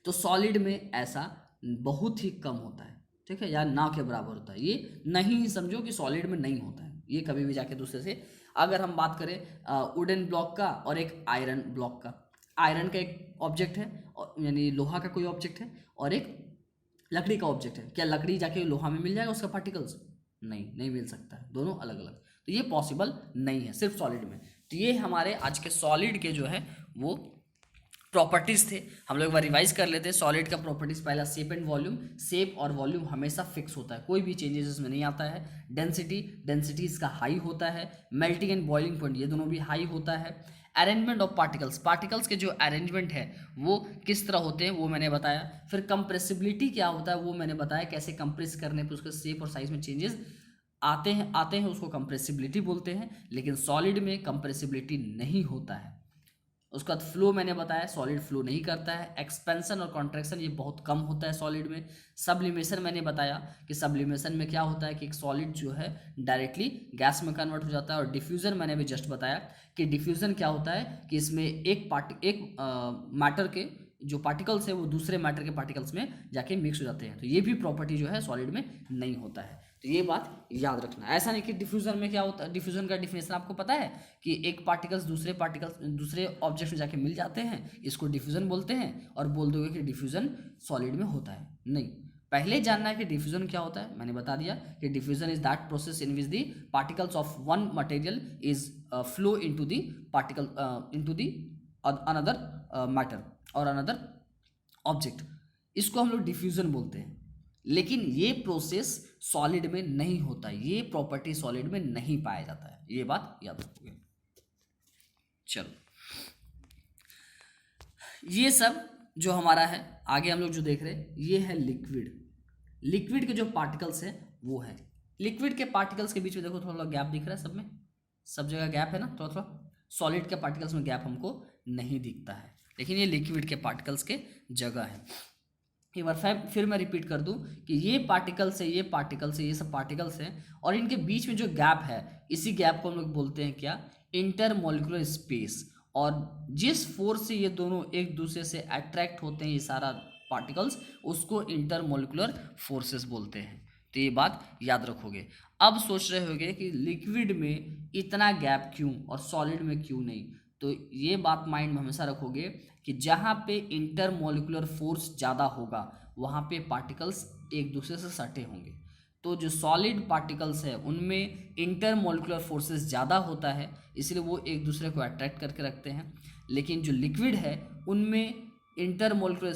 तो सॉलिड में ऐसा बहुत ही कम होता है, ठीक है, या ना के बराबर होता है। ये नहीं समझो कि सॉलिड में नहीं होता है, ये कभी भी जाके दूसरे से, अगर हम बात करें वुडन ब्लॉक का और एक आयरन ब्लॉक का, आयरन का एक ऑब्जेक्ट है यानी लोहा का कोई ऑब्जेक्ट है और एक लकड़ी का ऑब्जेक्ट है, क्या लकड़ी जाके लोहा में मिल जाएगा उसका पार्टिकल्स? नहीं मिल सकता है, दोनों अलग अलग, तो ये पॉसिबल नहीं है सिर्फ सॉलिड में। तो ये हमारे आज के सॉलिड के जो है वो प्रॉपर्टीज थे। हम लोग एक बार रिवाइज कर लेते हैं। सॉलिड का प्रॉपर्टीज, पहला शेप एंड वॉल्यूम। शेप और वॉल्यूम हमेशा फिक्स होता है, कोई भी चेंजेस इसमें नहीं आता है। डेंसिटी इसका हाई होता है। मेल्टिंग एंड बॉइलिंग पॉइंट ये दोनों भी हाई होता है। अरेंजमेंट ऑफ पार्टिकल्स के जो अरेंजमेंट है वो किस तरह होते हैं वो मैंने बताया। फिर कंप्रेसिबिलिटी क्या होता है वो मैंने बताया, कैसे कंप्रेस करने पर उसके शेप और साइज में चेंजेस आते हैं उसको कंप्रेसिबिलिटी बोलते हैं। लेकिन सॉलिड में कंप्रेसिबिलिटी नहीं होता है। उसका बाद फ्लो मैंने बताया, सॉलिड फ्लो नहीं करता है। एक्सपेंशन और कॉन्ट्रैक्शन ये बहुत कम होता है सॉलिड में। सब्लिमेशन मैंने बताया कि सब्लिमेशन में क्या होता है कि एक सॉलिड जो है डायरेक्टली गैस में कन्वर्ट हो जाता है। और डिफ्यूज़न मैंने भी जस्ट बताया कि डिफ्यूज़न क्या होता है कि इसमें एक मैटर के जो पार्टिकल्स है वो दूसरे मैटर के पार्टिकल्स में जाके मिक्स हो जाते हैं। तो ये भी प्रॉपर्टी जो है सॉलिड में नहीं होता है, तो ये बात याद रखना। ऐसा नहीं कि डिफ्यूज़न में क्या होता है, डिफ्यूज़न का डिफिनेशन आपको पता है कि एक पार्टिकल्स दूसरे ऑब्जेक्ट में जाके मिल जाते हैं, इसको डिफ्यूज़न बोलते हैं, और बोल दोगे कि डिफ्यूज़न सॉलिड में होता है। नहीं, पहले जानना है कि डिफ्यूज़न क्या होता है। मैंने बता दिया कि diffusion is that process in which the particles of one material is flow into the particle into the another matter और अनदर ऑब्जेक्ट, इसको हम लोग डिफ्यूज़न बोलते हैं। लेकिन ये प्रोसेस सॉलिड में नहीं होता है, ये प्रॉपर्टी सॉलिड में नहीं पाया जाता है, ये बात याद रखोगे। चलो, ये सब जो हमारा है, आगे हम लोग जो देख रहे हैं ये है लिक्विड के जो पार्टिकल्स है वो है। लिक्विड के पार्टिकल्स के बीच में देखो थोड़ा गैप दिख रहा है, सब में सब जगह गैप है ना, थोड़ा। सॉलिड के पार्टिकल्स में गैप हमको नहीं दिखता है, लेकिन ये लिक्विड के पार्टिकल्स के जगह है। एक बार फिर मैं रिपीट कर दूं कि ये पार्टिकल्स है, ये सब पार्टिकल्स हैं, और इनके बीच में जो गैप है, इसी गैप को हम लोग बोलते हैं क्या, इंटरमॉलिक्यूलर स्पेस। और जिस फोर्स से ये दोनों एक दूसरे से अट्रैक्ट होते हैं ये सारा पार्टिकल्स, उसको इंटरमॉलिक्यूलर फोर्सेस बोलते हैं। तो ये बात याद रखोगे। अब सोच रहे होगे कि लिक्विड में इतना गैप क्यों और सॉलिड में क्यों नहीं, तो ये बात माइंड में हमेशा रखोगे कि जहाँ पे इंटरमोलिकुलर फोर्स ज़्यादा होगा वहाँ पे पार्टिकल्स एक दूसरे से सटे होंगे। तो जो सॉलिड पार्टिकल्स है उनमें इंटरमोलिकुलर फोर्सेस ज़्यादा होता है, इसलिए वो एक दूसरे को अट्रैक्ट करके रखते हैं। लेकिन जो लिक्विड है उनमें इंटरमोलिकुलर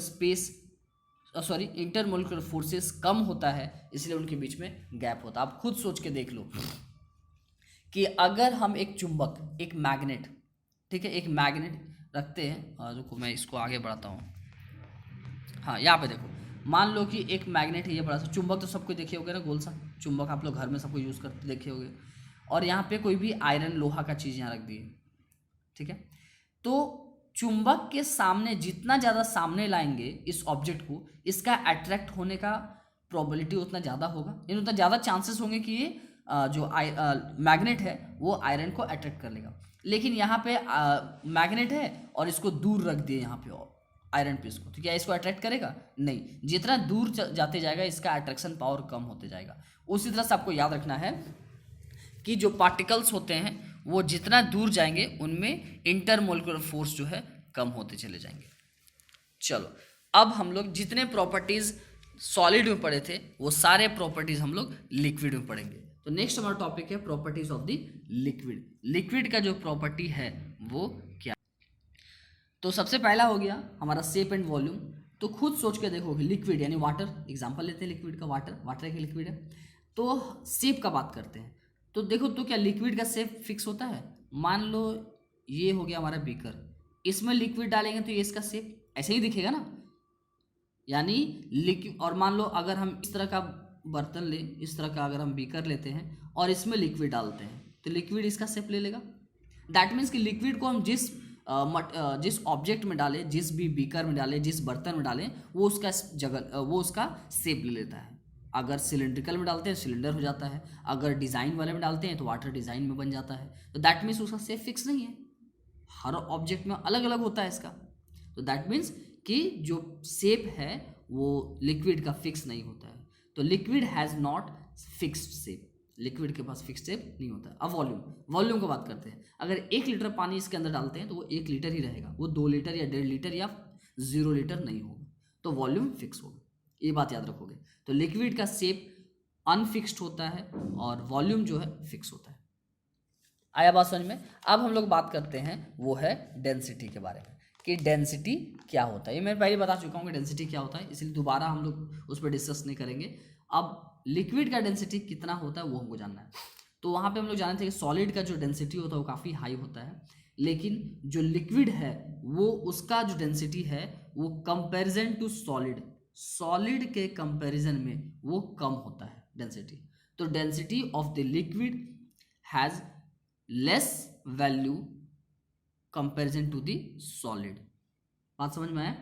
फोर्सेस कम होता है, इसलिए उनके बीच में गैप होता है। आप खुद सोच के देख लो कि अगर हम एक चुंबक, एक मैग्नेट, ठीक है, एक मैग्नेट रखते हैं, रुको मैं इसको आगे बढ़ाता हूँ। हाँ, यहाँ पे देखो, मान लो कि एक मैग्नेट है, ये बड़ा सा चुंबक तो सबको देखे होगे ना, गोल सा चुंबक आप लोग घर में सबको यूज़ करते देखे होगे, और यहाँ पे कोई भी आयरन लोहा का चीज़ यहाँ रख दी है, ठीक है। तो चुंबक के सामने जितना ज़्यादा सामने लाएंगे इस ऑब्जेक्ट को, इसका अट्रैक्ट होने का प्रोबेबिलिटी उतना ज़्यादा होगा, यानी उतना ज़्यादा चांसेस होंगे कि ये जो मैग्नेट है वो आयरन को अट्रैक्ट कर लेगा। लेकिन यहाँ पे मैग्नेट है और इसको दूर रख दिए यहाँ पे आयरन पीस को, तो क्या इसको अट्रैक्ट करेगा? नहीं, जितना दूर जाते जाएगा इसका अट्रैक्शन पावर कम होते जाएगा। उसी तरह से आपको याद रखना है कि जो पार्टिकल्स होते हैं वो जितना दूर जाएंगे उनमें इंटरमोलिकुलर फोर्स जो है कम होते चले जाएंगे। चलो, अब हम लोग जितने प्रॉपर्टीज़ सॉलिड में पढ़े थे वो सारे प्रॉपर्टीज़ हम लोग लिक्विड में पढ़ेंगे। तो नेक्स्ट हमारा टॉपिक है properties of the liquid. Liquid का जो प्रॉपर्टी है वो क्या? तो सबसे पहला हो गया हमारा शेप एंड वॉल्यूम। तो खुद सोच के देखोगे, लिक्विड यानी वाटर, एग्जांपल लेते हैं लिक्विड का, वाटर एक लिक्विड है। तो शेप का बात करते हैं, तो देखो, तो क्या लिक्विड का शेप फिक्स होता है? मान लो ये हो गया हमारा बीकर, इसमें लिक्विड डालेंगे तो ये इसका शेप ऐसे ही दिखेगा ना, यानी लिक्विड। और मान लो अगर हम इस तरह का बर्तन लें, इस तरह का अगर हम बीकर लेते हैं और इसमें लिक्विड डालते हैं तो लिक्विड इसका शेप ले लेगा। दैट मीन्स कि लिक्विड को हम जिस ऑब्जेक्ट में डालें, जिस भी बीकर में डालें, जिस बर्तन में डालें, वो उसका शेप ले लेता है। अगर सिलिंड्रिकल में डालते हैं सिलेंडर हो जाता है, अगर डिज़ाइन वाले में डालते हैं तो वाटर डिज़ाइन में बन जाता है। तो दैट मीन्स उसका शेप फिक्स नहीं है, हर ऑब्जेक्ट में अलग अलग होता है इसका। तो दैट मीन्स कि जो शेप है वो लिक्विड का फिक्स नहीं होता है। तो liquid has not fixed shape, liquid के पास फिक्स शेप नहीं होता है। अब वॉल्यूम की बात करते हैं। अगर 1 लीटर पानी इसके अंदर डालते हैं तो वो 1 लीटर ही रहेगा, वो 2 लीटर या 1.5 लीटर या 0 लीटर नहीं होगा, तो वॉल्यूम फिक्स होगा। ये बात याद रखोगे। तो लिक्विड का शेप अनफिक्स्ड होता है और वॉल्यूम जो है फिक्स होता है। आया बात समझ में? अब हम लोग बात करते हैं वो है डेंसिटी के बारे में, कि डेंसिटी क्या होता है। ये मैं पहले बता चुका हूँ कि डेंसिटी क्या होता है, इसलिए दोबारा हम लोग उस पर डिस्कस नहीं करेंगे। अब लिक्विड का डेंसिटी कितना होता है वो हमको जानना है। तो वहाँ पे हम लोग जानते हैं कि सॉलिड का जो डेंसिटी होता है वो काफ़ी हाई होता है, लेकिन जो लिक्विड है वो उसका जो डेंसिटी है वो कंपेरिजन टू सॉलिड के कंपेरिजन में वो कम होता है डेंसिटी। तो density of the liquid has less value comparison to the solid. बात समझ में आया?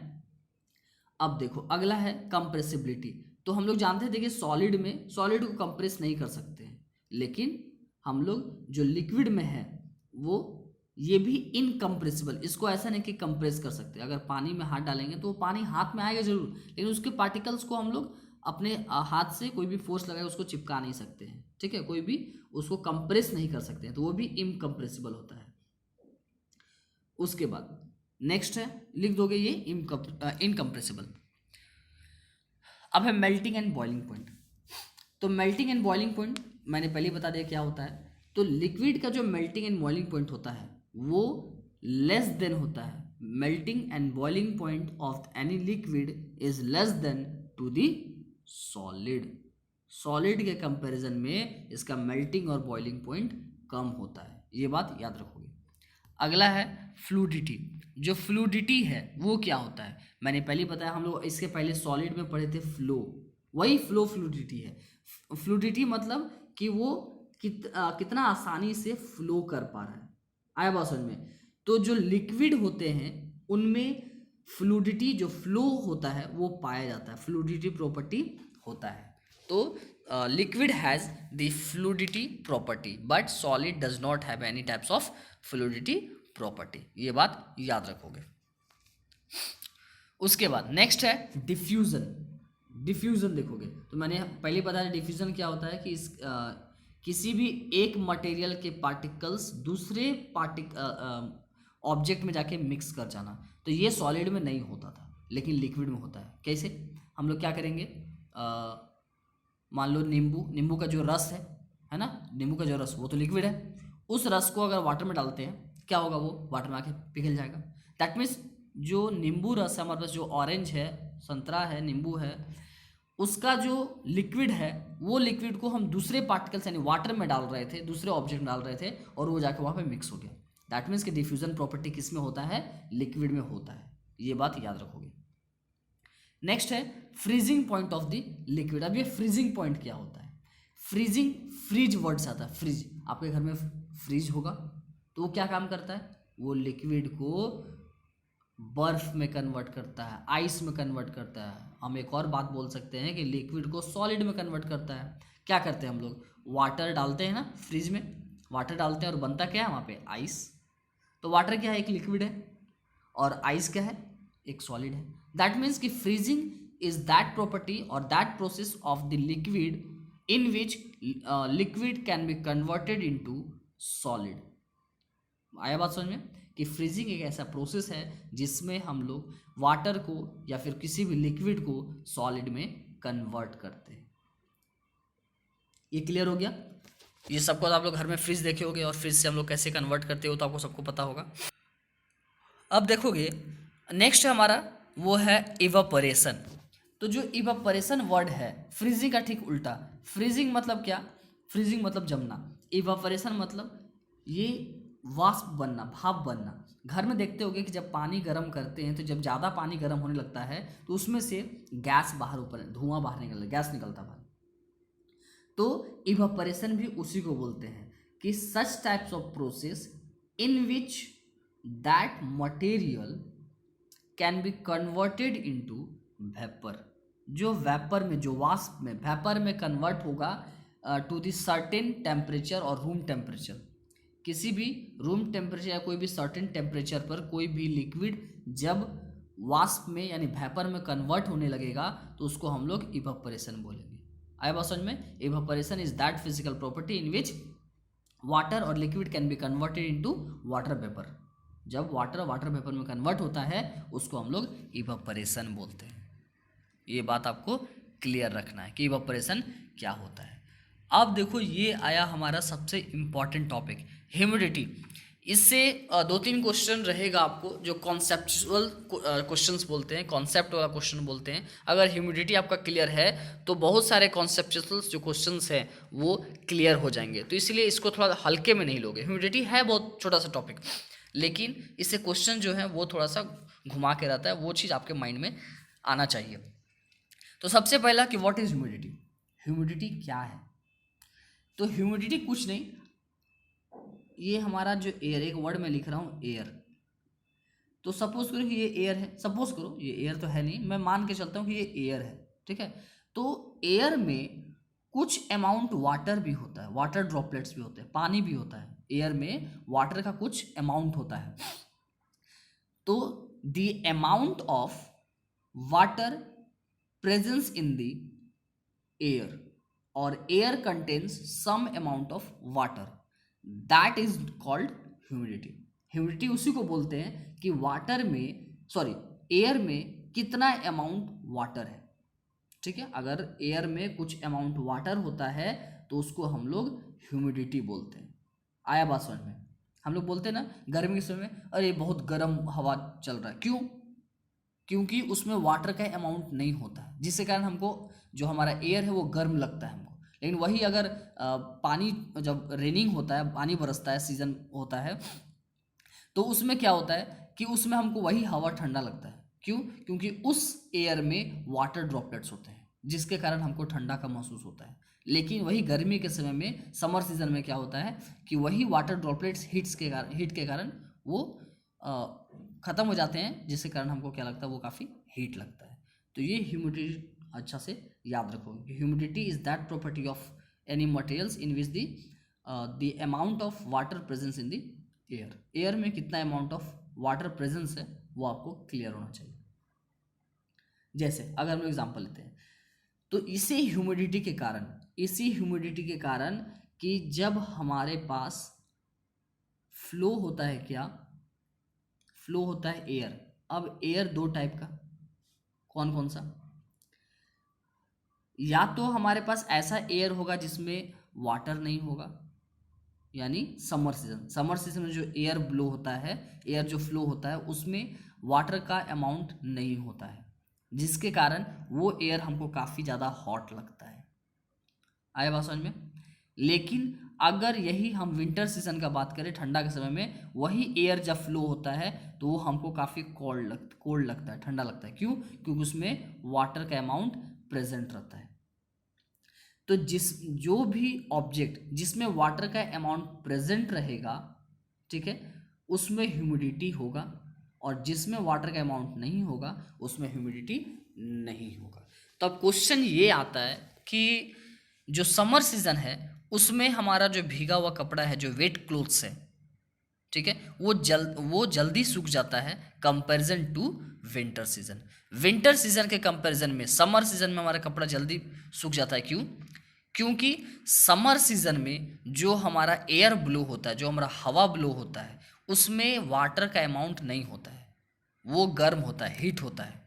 अब देखो, अगला है कंप्रेसिबिलिटी। तो हम लोग जानते हैं, देखिए सॉलिड को कंप्रेस नहीं कर सकते हैं, लेकिन हम लोग जो लिक्विड में है वो ये भी इनकम्प्रेसिबल, इसको ऐसा नहीं कि कंप्रेस कर सकते। अगर पानी में हाथ डालेंगे तो वो पानी हाथ में आएगा जरूर, लेकिन उसके पार्टिकल्स को हम लोग अपने हाथ से कोई भी फोर्स लगाए उसको चिपका नहीं सकते हैं, ठीक है, कोई भी उसको कंप्रेस नहीं कर सकते हैं, तो वो भी इनकम्प्रेसिबल होता है। उसके बाद नेक्स्ट है, लिख दोगे ये इनकम्प्रेसिबल। अब है मेल्टिंग एंड बॉइलिंग पॉइंट। तो मेल्टिंग एंड बॉइलिंग पॉइंट मैंने पहले बता दिया क्या होता है। तो लिक्विड का जो मेल्टिंग एंड बॉइलिंग पॉइंट होता है वो लेस देन होता है, melting and boiling point of any liquid is less than to the solid के कंपैरिजन में इसका मेल्टिंग और बॉइलिंग पॉइंट कम होता है, ये बात याद रखोगे। अगला है फ्लूडिटी। जो फ्लूडिटी है वो क्या होता है, मैंने पहले बताया, हम लोग इसके पहले सॉलिड में पढ़े थे फ्लो, वही फ्लूडिटी है। फ्लूडिटी मतलब कि वो कितना आसानी से फ्लो कर पा रहा है। आया बात समझ में? तो जो लिक्विड होते हैं उनमें फ्लूडिटी, जो फ्लो होता है वो पाया जाता है, फ्लूडिटी प्रॉपर्टी होता है। तो liquid has the fluidity property but solid does not have any types of fluidity property, ये बात याद रखोगे। उसके बाद नेक्स्ट है डिफ्यूजन देखोगे तो मैंने पहले बताया डिफ्यूजन क्या होता है कि किसी भी एक मटेरियल के पार्टिकल्स दूसरे ऑब्जेक्ट में जाके मिक्स कर जाना। तो ये सॉलिड में नहीं होता था लेकिन लिक्विड में होता है। कैसे? हम लोग क्या करेंगे, मान लो नींबू का जो रस है ना, नींबू का जो रस वो तो लिक्विड है, उस रस को अगर वाटर में डालते हैं क्या होगा, वो वाटर में आके पिघल जाएगा। दैट मीन्स जो नींबू रस है हमारे पास, जो ऑरेंज है, संतरा है, नींबू है, उसका जो लिक्विड है वो लिक्विड को हम दूसरे पार्टिकल्स यानी वाटर में डाल रहे थे, दूसरे ऑब्जेक्ट में डाल रहे थे और वो जाके वहाँ पे मिक्स हो गया। दैट मीन्स कि डिफ्यूजन प्रॉपर्टी किस में होता है, लिक्विड में होता है। ये बात याद रखोगे। नेक्स्ट है freezing point of the liquid. अब ये फ्रीजिंग पॉइंट क्या होता है? फ्रीजिंग, फ्रीज वर्ड से आता है। फ्रीज, आपके घर में फ्रीज होगा तो वो क्या काम करता है, वो लिक्विड को बर्फ में कन्वर्ट करता है, आइस में कन्वर्ट करता है। हम एक और बात बोल सकते हैं कि लिक्विड को सॉलिड में कन्वर्ट करता है। क्या करते हैं हम लोग, वाटर डालते हैं ना फ्रिज में, वाटर डालते हैं और बनता क्या है वहाँ पे, आइस। तो वाटर क्या है, एक लिक्विड है, और आइस क्या है, एक सॉलिड है। दैट मीन्स कि फ्रीजिंग इज दैट प्रॉपर्टी और that process of the liquid in which liquid can be converted into solid. आया बात समझ में, कि फ्रीजिंग एक ऐसा प्रोसेस है जिसमें हम लोग वाटर को या फिर किसी भी लिक्विड को सॉलिड में कन्वर्ट करते हैं। ये क्लियर हो गया? ये सबको आप लोग घर में फ्रिज देखे होगे और फ्रिज से हम लोग कैसे कन्वर्ट करते हो तो आपको सबको पता होगा। अब देखोगे नेक्स्ट हमारा वो है इवापोरेशन। तो जो इवापोरेशन वर्ड है फ्रीजिंग का ठीक उल्टा। फ्रीजिंग मतलब क्या, फ्रीजिंग मतलब जमना, इवापोरेशन मतलब ये वाष्प बनना, भाप बनना। घर में देखते होगे कि जब पानी गर्म करते हैं तो जब ज़्यादा पानी गर्म होने लगता है तो उसमें से गैस बाहर, ऊपर धुआं बाहर निकलता है, गैस निकलता बाहर। तो इवापोरेशन भी उसी को बोलते हैं कि such types of process in which that material can be converted into vapour. जो वेपर में, जो वाष्प में, वेपर में कन्वर्ट होगा टू द सर्टेन टेम्परेचर और रूम टेम्परेचर। किसी भी रूम टेम्परेचर या कोई भी सर्टेन टेम्परेचर पर कोई भी लिक्विड जब वाष्प में यानी वेपर में कन्वर्ट होने लगेगा तो उसको हम लोग इवापोरेशन बोलेंगे। आया बात समझ में? Evaporation is that physical property in which water और liquid can be converted into water vapour. जब वाटर वाटर वेपर में कन्वर्ट होता है उसको हम लोग इवापोरेशन बोलते हैं। ये बात आपको क्लियर रखना है कि इवापोरेशन क्या होता है। अब देखो ये आया हमारा सबसे इम्पॉर्टेंट टॉपिक, ह्यूमिडिटी। इससे 2-3 क्वेश्चन रहेगा आपको जो कॉन्सेप्चुअल क्वेश्चंस बोलते हैं, कॉन्सेप्ट वाला क्वेश्चन बोलते हैं। अगर ह्यूमिडिटी आपका क्लियर है तो बहुत सारे कॉन्सेप्चुअल जो क्वेश्चंस हैं वो क्लियर हो जाएंगे। तो इसलिए इसको थोड़ा हल्के में नहीं लोगे। ह्यूमिडिटी है बहुत छोटा सा टॉपिक, लेकिन इससे क्वेश्चन जो है वो थोड़ा सा घुमा के रहता है, वो चीज़ आपके माइंड में आना चाहिए। तो सबसे पहला कि व्हाट इज ह्यूमिडिटी, ह्यूमिडिटी क्या है? तो ह्यूमिडिटी कुछ नहीं, ये हमारा जो एयर, एक वर्ड में लिख रहा हूँ एयर। तो सपोज करो कि ये एयर है, सपोज करो ये एयर तो है नहीं, मैं मान के चलता हूँ कि ये एयर है, ठीक है। तो एयर में कुछ अमाउंट वाटर भी होता है, वाटर ड्रॉपलेट्स भी होते हैं, पानी भी होता है। एयर में वाटर का कुछ अमाउंट होता है। तो the amount of water presence in the air और air contains some amount of water, that is called humidity. Humidity उसी को बोलते हैं कि वाटर में, सॉरी, एयर में कितना अमाउंट वाटर है, ठीक है। अगर एयर में कुछ अमाउंट वाटर होता है तो उसको हम लोग ह्यूमिडिटी बोलते हैं। आया बात समझ में? हम लोग बोलते हैं ना गर्मी के समय में, अरे बहुत गर्म हवा चल रहा है, क्यों? क्योंकि उसमें वाटर का अमाउंट नहीं होता है, जिसके कारण हमको जो हमारा एयर है वो गर्म लगता है हमको। लेकिन वही अगर पानी, जब रेनिंग होता है, पानी बरसता है, सीजन होता है, तो उसमें क्या होता है कि उसमें हमको वही हवा ठंडा लगता है। क्यों? क्योंकि उस एयर में वाटर ड्रॉपलेट्स होते हैं जिसके कारण हमको ठंडा का महसूस होता है। लेकिन वही गर्मी के समय में, समर सीजन में क्या होता है कि वही वाटर ड्रॉपलेट्स हीट के कारण वो ख़त्म हो जाते हैं, जिसके कारण हमको क्या लगता है, वो काफ़ी हीट लगता है। तो ये ह्यूमिडिटी अच्छा से याद रखो। Humidity is that property of any materials in which the amount of water presence in the air. Air में कितना अमाउंट ऑफ वाटर प्रेजेंस है वो आपको क्लियर होना चाहिए। जैसे अगर हम लोग एग्जांपल लेते हैं तो इसी ह्यूमिडिटी के कारण कि जब हमारे पास फ्लो होता है क्या, फ्लो होता है एयर। अब एयर दो टाइप का, कौन कौन सा? या तो हमारे पास ऐसा एयर होगा जिसमें वाटर नहीं होगा, यानी समर सीजन। समर सीजन में जो एयर ब्लो होता है, एयर जो फ्लो होता है, उसमें वाटर का अमाउंट नहीं होता है, जिसके कारण वो एयर हमको काफ़ी ज़्यादा हॉट लगता है। आया बात समझ में? लेकिन अगर यही हम विंटर सीजन का बात करें, ठंडा के समय में, वही एयर जब फ्लो होता है तो वो हमको काफ़ी कोल्ड लगता है, ठंडा लगता है। क्यों? क्योंकि उसमें वाटर का अमाउंट प्रेजेंट रहता है। तो जो भी ऑब्जेक्ट जिसमें वाटर का अमाउंट प्रेजेंट रहेगा, ठीक है, उसमें ह्यूमिडिटी होगा, और जिसमें वाटर का अमाउंट नहीं होगा उसमें ह्यूमिडिटी नहीं होगा। तो अब क्वेश्चन ये आता है कि जो समर सीजन है उसमें हमारा जो भीगा हुआ कपड़ा है, जो वेट क्लोथ्स है, ठीक है, वो जल्दी सूख जाता है comparison to winter season. Winter season के कंपैरिजन में समर सीजन में हमारा कपड़ा जल्दी सूख जाता है। क्यों? क्योंकि समर सीजन में जो हमारा एयर ब्लो होता है, जो हमारा हवा ब्लो होता है, उसमें वाटर का अमाउंट नहीं होता है, वो गर्म होता है, हीट होता है,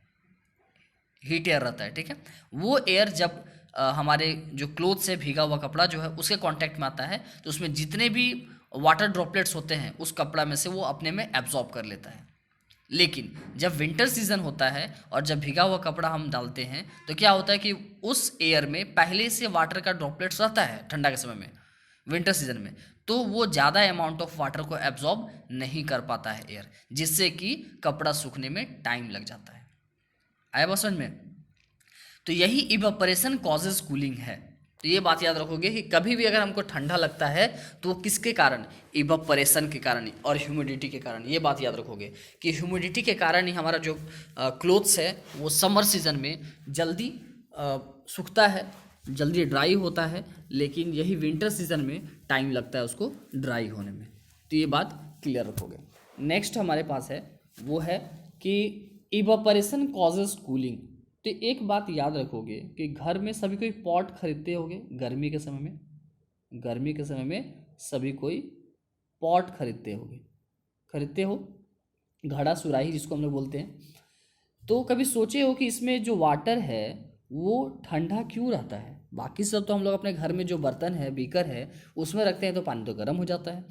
हीट एयर रहता है, ठीक है। वो एयर जब हमारे जो क्लोथ से भीगा हुआ कपड़ा जो है उसके कांटेक्ट में आता है, तो उसमें जितने भी वाटर ड्रॉपलेट्स होते हैं उस कपड़ा में से वो अपने में एब्जॉर्ब कर लेता है। लेकिन जब विंटर सीजन होता है और जब भीगा हुआ कपड़ा हम डालते हैं तो क्या होता है कि उस एयर में पहले से वाटर का ड्रॉपलेट्स रहता है ठंडा के समय में, विंटर सीजन में, तो वो ज़्यादा अमाउंट ऑफ वाटर को एब्जॉर्ब नहीं कर पाता है एयर, जिससे कि कपड़ा सूखने में टाइम लग जाता है। आया बात समझ में? तो यही इवेपोरेशन कॉजेज कूलिंग है। तो ये बात याद रखोगे कि कभी भी अगर हमको ठंडा लगता है तो वो किसके कारण? इवेपोरेशन के कारण और ह्यूमिडिटी के कारण। ये बात याद रखोगे कि ह्यूमिडिटी के कारण ही हमारा जो क्लोथ्स है वो समर सीजन में जल्दी सूखता है, जल्दी ड्राई होता है, लेकिन यही विंटर सीजन में टाइम लगता है उसको ड्राई होने में। तो ये बात क्लियर रखोगे। नेक्स्ट हमारे पास है वो है कि इवेपोरेशन कॉजेज कूलिंग। तो एक बात याद रखोगे कि घर में सभी कोई पॉट खरीदते होगे गर्मी के समय में, गर्मी के समय में सभी कोई पॉट खरीदते होगे, खरीदते हो, घड़ा सुराही जिसको हम लोग बोलते हैं। तो कभी सोचे हो कि इसमें जो वाटर है वो ठंडा क्यों रहता है? बाकी सब तो हम लोग अपने घर में जो बर्तन है, बीकर है, उसमें रखते हैं तो पानी तो गर्म हो जाता है,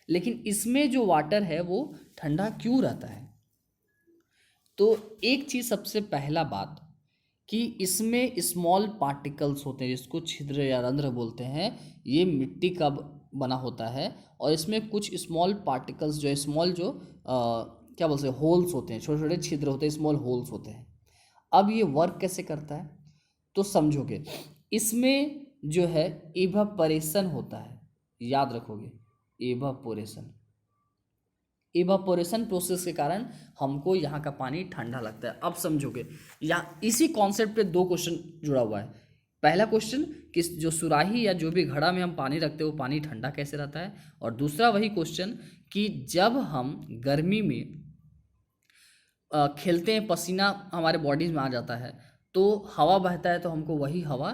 लेकिन इसमें जो वाटर है वो ठंडा क्यों रहता है? तो एक चीज़, सबसे पहला बात कि इसमें स्मॉल पार्टिकल्स होते हैं जिसको छिद्र या रंध्र बोलते हैं। ये मिट्टी का बना होता है और इसमें कुछ स्मॉल पार्टिकल्स जो है, स्मॉल जो क्या बोलते हैं, होल्स होते हैं, छोटे छोटे छिद्र होते हैं, स्मॉल होल्स होते हैं। अब ये वर्क कैसे करता है तो समझोगे। इसमें जो है इवापोरेशन होता है, याद रखोगे, इवापोरेशन। इवापोरेशन प्रोसेस के कारण हमको यहाँ का पानी ठंडा लगता है। अब समझोगे, यहाँ इसी कॉन्सेप्ट पे दो क्वेश्चन जुड़ा हुआ है। पहला क्वेश्चन कि जो सुराही या जो भी घड़ा में हम पानी रखते हैं वो पानी ठंडा कैसे रहता है, और दूसरा वही क्वेश्चन कि जब हम गर्मी में खेलते हैं, पसीना हमारे बॉडीज में आ जाता है तो हवा बहता है तो हमको वही हवा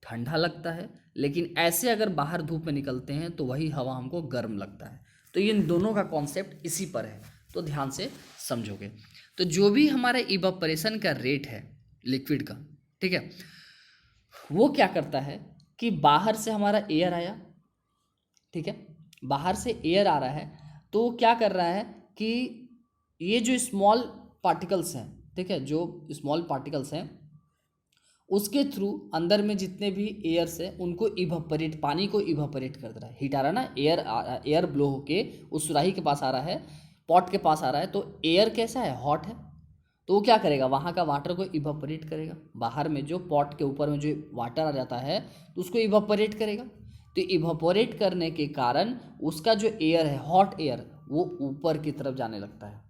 ठंडा लगता है, लेकिन ऐसे अगर बाहर धूप में निकलते हैं तो वही हवा हमको गर्म लगता है। तो इन दोनों का कॉन्सेप्ट इसी पर है, तो ध्यान से समझोगे। तो जो भी हमारा इवापोरेशन का रेट है लिक्विड का, ठीक है, वो क्या करता है कि बाहर से हमारा एयर आया, ठीक है, बाहर से एयर आ रहा है तो क्या कर रहा है कि ये जो स्मॉल पार्टिकल्स हैं, ठीक है, जो स्मॉल पार्टिकल्स हैं उसके थ्रू अंदर में जितने भी एयर्स हैं उनको इवापोरेट, पानी को इवापोरेट कर दे रहा है। हीट आ रहा है ना, एयर ब्लो होके उस सुराही के पास आ रहा है, पॉट के पास आ रहा है, तो एयर कैसा है, हॉट है, तो वो क्या करेगा, वहाँ का वाटर को इवापोरेट करेगा। बाहर में जो पॉट के ऊपर में जो वाटर आ जाता है तो उसको इवापोरेट करेगा। तो इवापोरेट करने के कारण उसका जो एयर है, हॉट एयर, वो ऊपर की तरफ जाने लगता है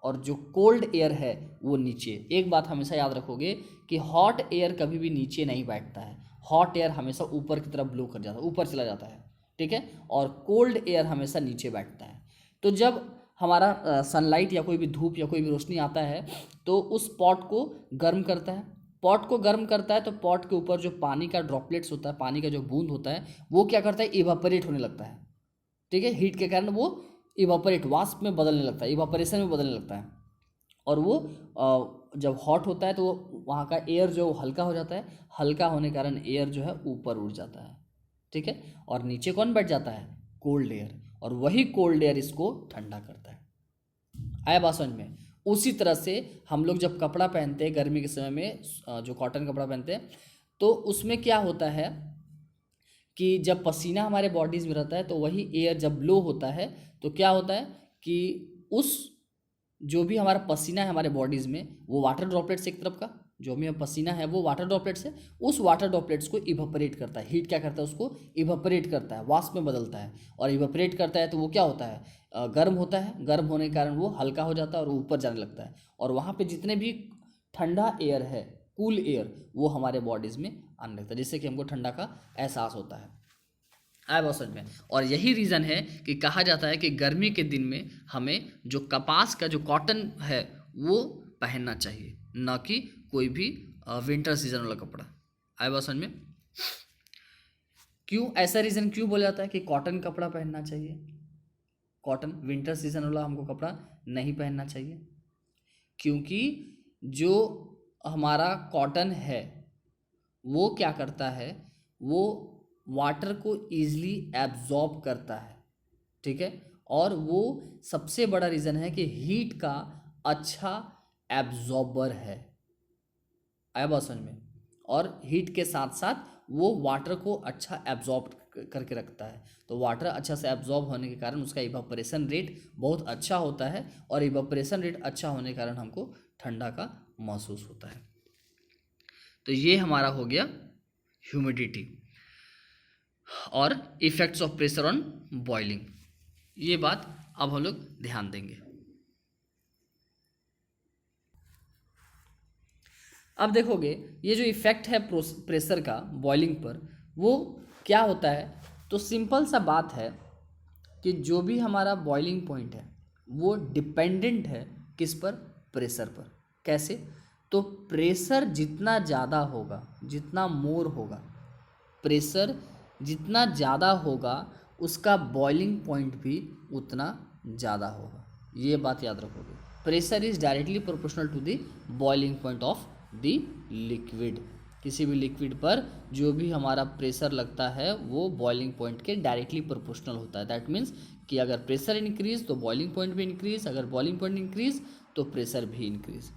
और जो कोल्ड एयर है वो नीचे। एक बात हमेशा याद रखोगे कि हॉट एयर कभी भी नीचे नहीं बैठता है, हॉट एयर हमेशा ऊपर की तरफ ब्लो कर जाता है, ऊपर चला जाता है, ठीक है, और कोल्ड एयर हमेशा नीचे बैठता है। तो जब हमारा सनलाइट या कोई भी धूप या कोई भी रोशनी आता है तो उस पॉट को गर्म करता है, पॉट को गर्म करता है तो पॉट के ऊपर जो पानी का ड्रॉपलेट्स होता है, पानी का जो बूंद होता है, वो क्या करता है, इवापोरेट होने लगता है, ठीक है, हीट के कारण वो इवापोरेट, वाष्प में बदलने लगता है, इवापोरेशन में बदलने लगता है। और वो जब हॉट होता है तो वहाँ का एयर जो हल्का हो जाता है, हल्का होने के कारण एयर जो है ऊपर उड़ जाता है, ठीक है। और नीचे कौन बैठ जाता है? कोल्ड एयर, और वही कोल्ड एयर इसको ठंडा करता है। आया बात समझ में? उसी तरह से हम लोग जब कपड़ा पहनते हैं गर्मी के समय में, जो कॉटन कपड़ा पहनते हैं, तो उसमें क्या होता है कि जब पसीना हमारे बॉडीज़ में रहता है तो वही एयर जब लो होता है तो क्या होता है कि उस जो भी हमारा पसीना है हमारे बॉडीज़ में, वो वाटर ड्रॉपलेट्स एक तरफ का, जो भी पसीना है वो वाटर ड्रॉपलेट्स है, उस वाटर ड्रॉपलेट्स को इवापोरेट करता है। हीट क्या करता है? उसको इवापोरेट करता है, वाष्प में बदलता है। और इवापोरेट करता है तो वो क्या होता है? गर्म होता है, गर्म होने के कारण वो हल्का हो जाता है और ऊपर जाने लगता है। और वहाँ पे जितने भी ठंडा एयर है, कूल एयर, वो हमारे बॉडीज़ में आने लगता है, जिससे कि हमको ठंडा का एहसास होता है। आया बात समझ में? और यही रीज़न है कि कहा जाता है कि गर्मी के दिन में हमें जो कपास का जो कॉटन है वो पहनना चाहिए, ना कि कोई भी विंटर सीजन वाला कपड़ा। आया बात समझ में? क्यों ऐसा रीज़न क्यों बोला जाता है कि कॉटन कपड़ा पहनना चाहिए, कॉटन विंटर सीजन वाला हमको कपड़ा नहीं पहनना चाहिए? क्योंकि जो हमारा कॉटन है वो क्या करता है, वो वाटर को ईजिली एब्जॉर्ब करता है, ठीक है। और वो सबसे बड़ा रीज़न है कि हीट का अच्छा एब्जॉर्बर है। आया बात समझ में? और हीट के साथ साथ वो वाटर को अच्छा एब्जॉर्ब करके रखता है। तो वाटर अच्छा से एब्जॉर्ब होने के कारण उसका इवापोरेशन रेट बहुत अच्छा होता है, और इवापोरेशन रेट अच्छा होने के कारण हमको ठंडा का महसूस होता है। तो ये हमारा हो गया ह्यूमिडिटी और effects of pressure on boiling. ये बात अब हम लोग ध्यान देंगे। अब देखोगे ये जो इफेक्ट है प्रेशर का बॉइलिंग पर, वो क्या होता है? तो सिंपल सा बात है कि जो भी हमारा बॉइलिंग पॉइंट है वो डिपेंडेंट है किस पर? प्रेशर पर। कैसे? तो प्रेशर जितना ज़्यादा होगा, जितना मोर होगा, प्रेशर जितना ज़्यादा होगा उसका बॉइलिंग पॉइंट भी उतना ज़्यादा होगा। ये बात याद रखोगे। Pressure is directly proportional to the boiling point of the liquid. किसी भी लिक्विड पर जो भी हमारा प्रेशर लगता है वो बॉइलिंग पॉइंट के डायरेक्टली प्रोपोर्शनल होता है। दैट मीन्स कि अगर प्रेशर इंक्रीज तो बॉइलिंग पॉइंट भी इंक्रीज, अगर बॉइलिंग पॉइंट इंक्रीज तो प्रेशर भी इंक्रीज।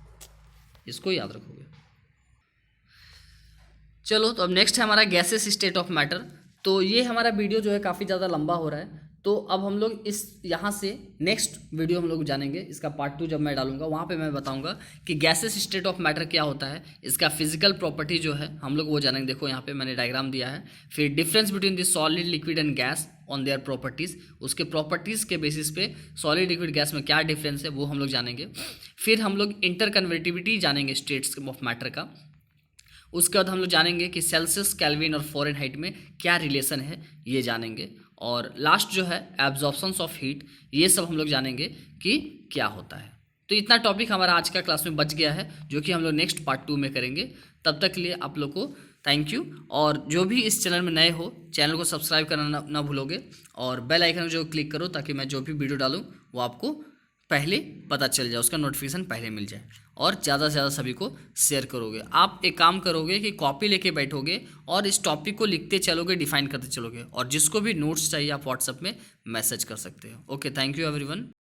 इसको याद रखोगे। चलो, तो अब नेक्स्ट है हमारा गैसेस स्टेट ऑफ मैटर। तो ये हमारा वीडियो जो है काफ़ी ज़्यादा लंबा हो रहा है, तो अब हम लोग इस यहाँ से नेक्स्ट वीडियो हम लोग जानेंगे, इसका पार्ट 2 जब मैं डालूंगा वहाँ पे मैं बताऊंगा कि गैसेस स्टेट ऑफ मैटर क्या होता है, इसका फिजिकल प्रॉपर्टी जो है हम लोग वो जानेंगे। देखो यहाँ पे मैंने डायग्राम दिया है। फिर difference between the solid, liquid and gas on their properties, उसके प्रॉपर्टीज़ के बेसिस पे सॉलिड, लिक्विड, गैस में क्या डिफरेंस है वो हम लोग जानेंगे। फिर हम लोग इंटरकन्वर्टिबिलिटी जानेंगे स्टेट्स ऑफ मैटर का। उसके बाद हम लोग जानेंगे कि सेल्सियस, केल्विन और फ़ारेनहाइट में क्या रिलेशन है, ये जानेंगे। और लास्ट जो है एब्जॉर्प्शंस ऑफ हीट, ये सब हम लोग जानेंगे कि क्या होता है। तो इतना टॉपिक हमारा आज का क्लास में बच गया है, जो कि हम लोग नेक्स्ट पार्ट 2 में करेंगे। तब तक के लिए आप लोग को थैंक यू। और जो भी इस चैनल में नए हो, चैनल को सब्सक्राइब करना ना भूलोगे, और बेल आइकन जो क्लिक करो ताकि मैं जो भी वीडियो डालूँ वो आपको पहले पता चल जाए, उसका नोटिफिकेशन पहले मिल जाए। और ज़्यादा से ज़्यादा सभी को शेयर करोगे। आप एक काम करोगे कि कॉपी लेके बैठोगे और इस टॉपिक को लिखते चलोगे, डिफाइन करते चलोगे, और जिसको भी नोट्स चाहिए आप व्हाट्सएप में मैसेज कर सकते हो। Okay, thank you everyone.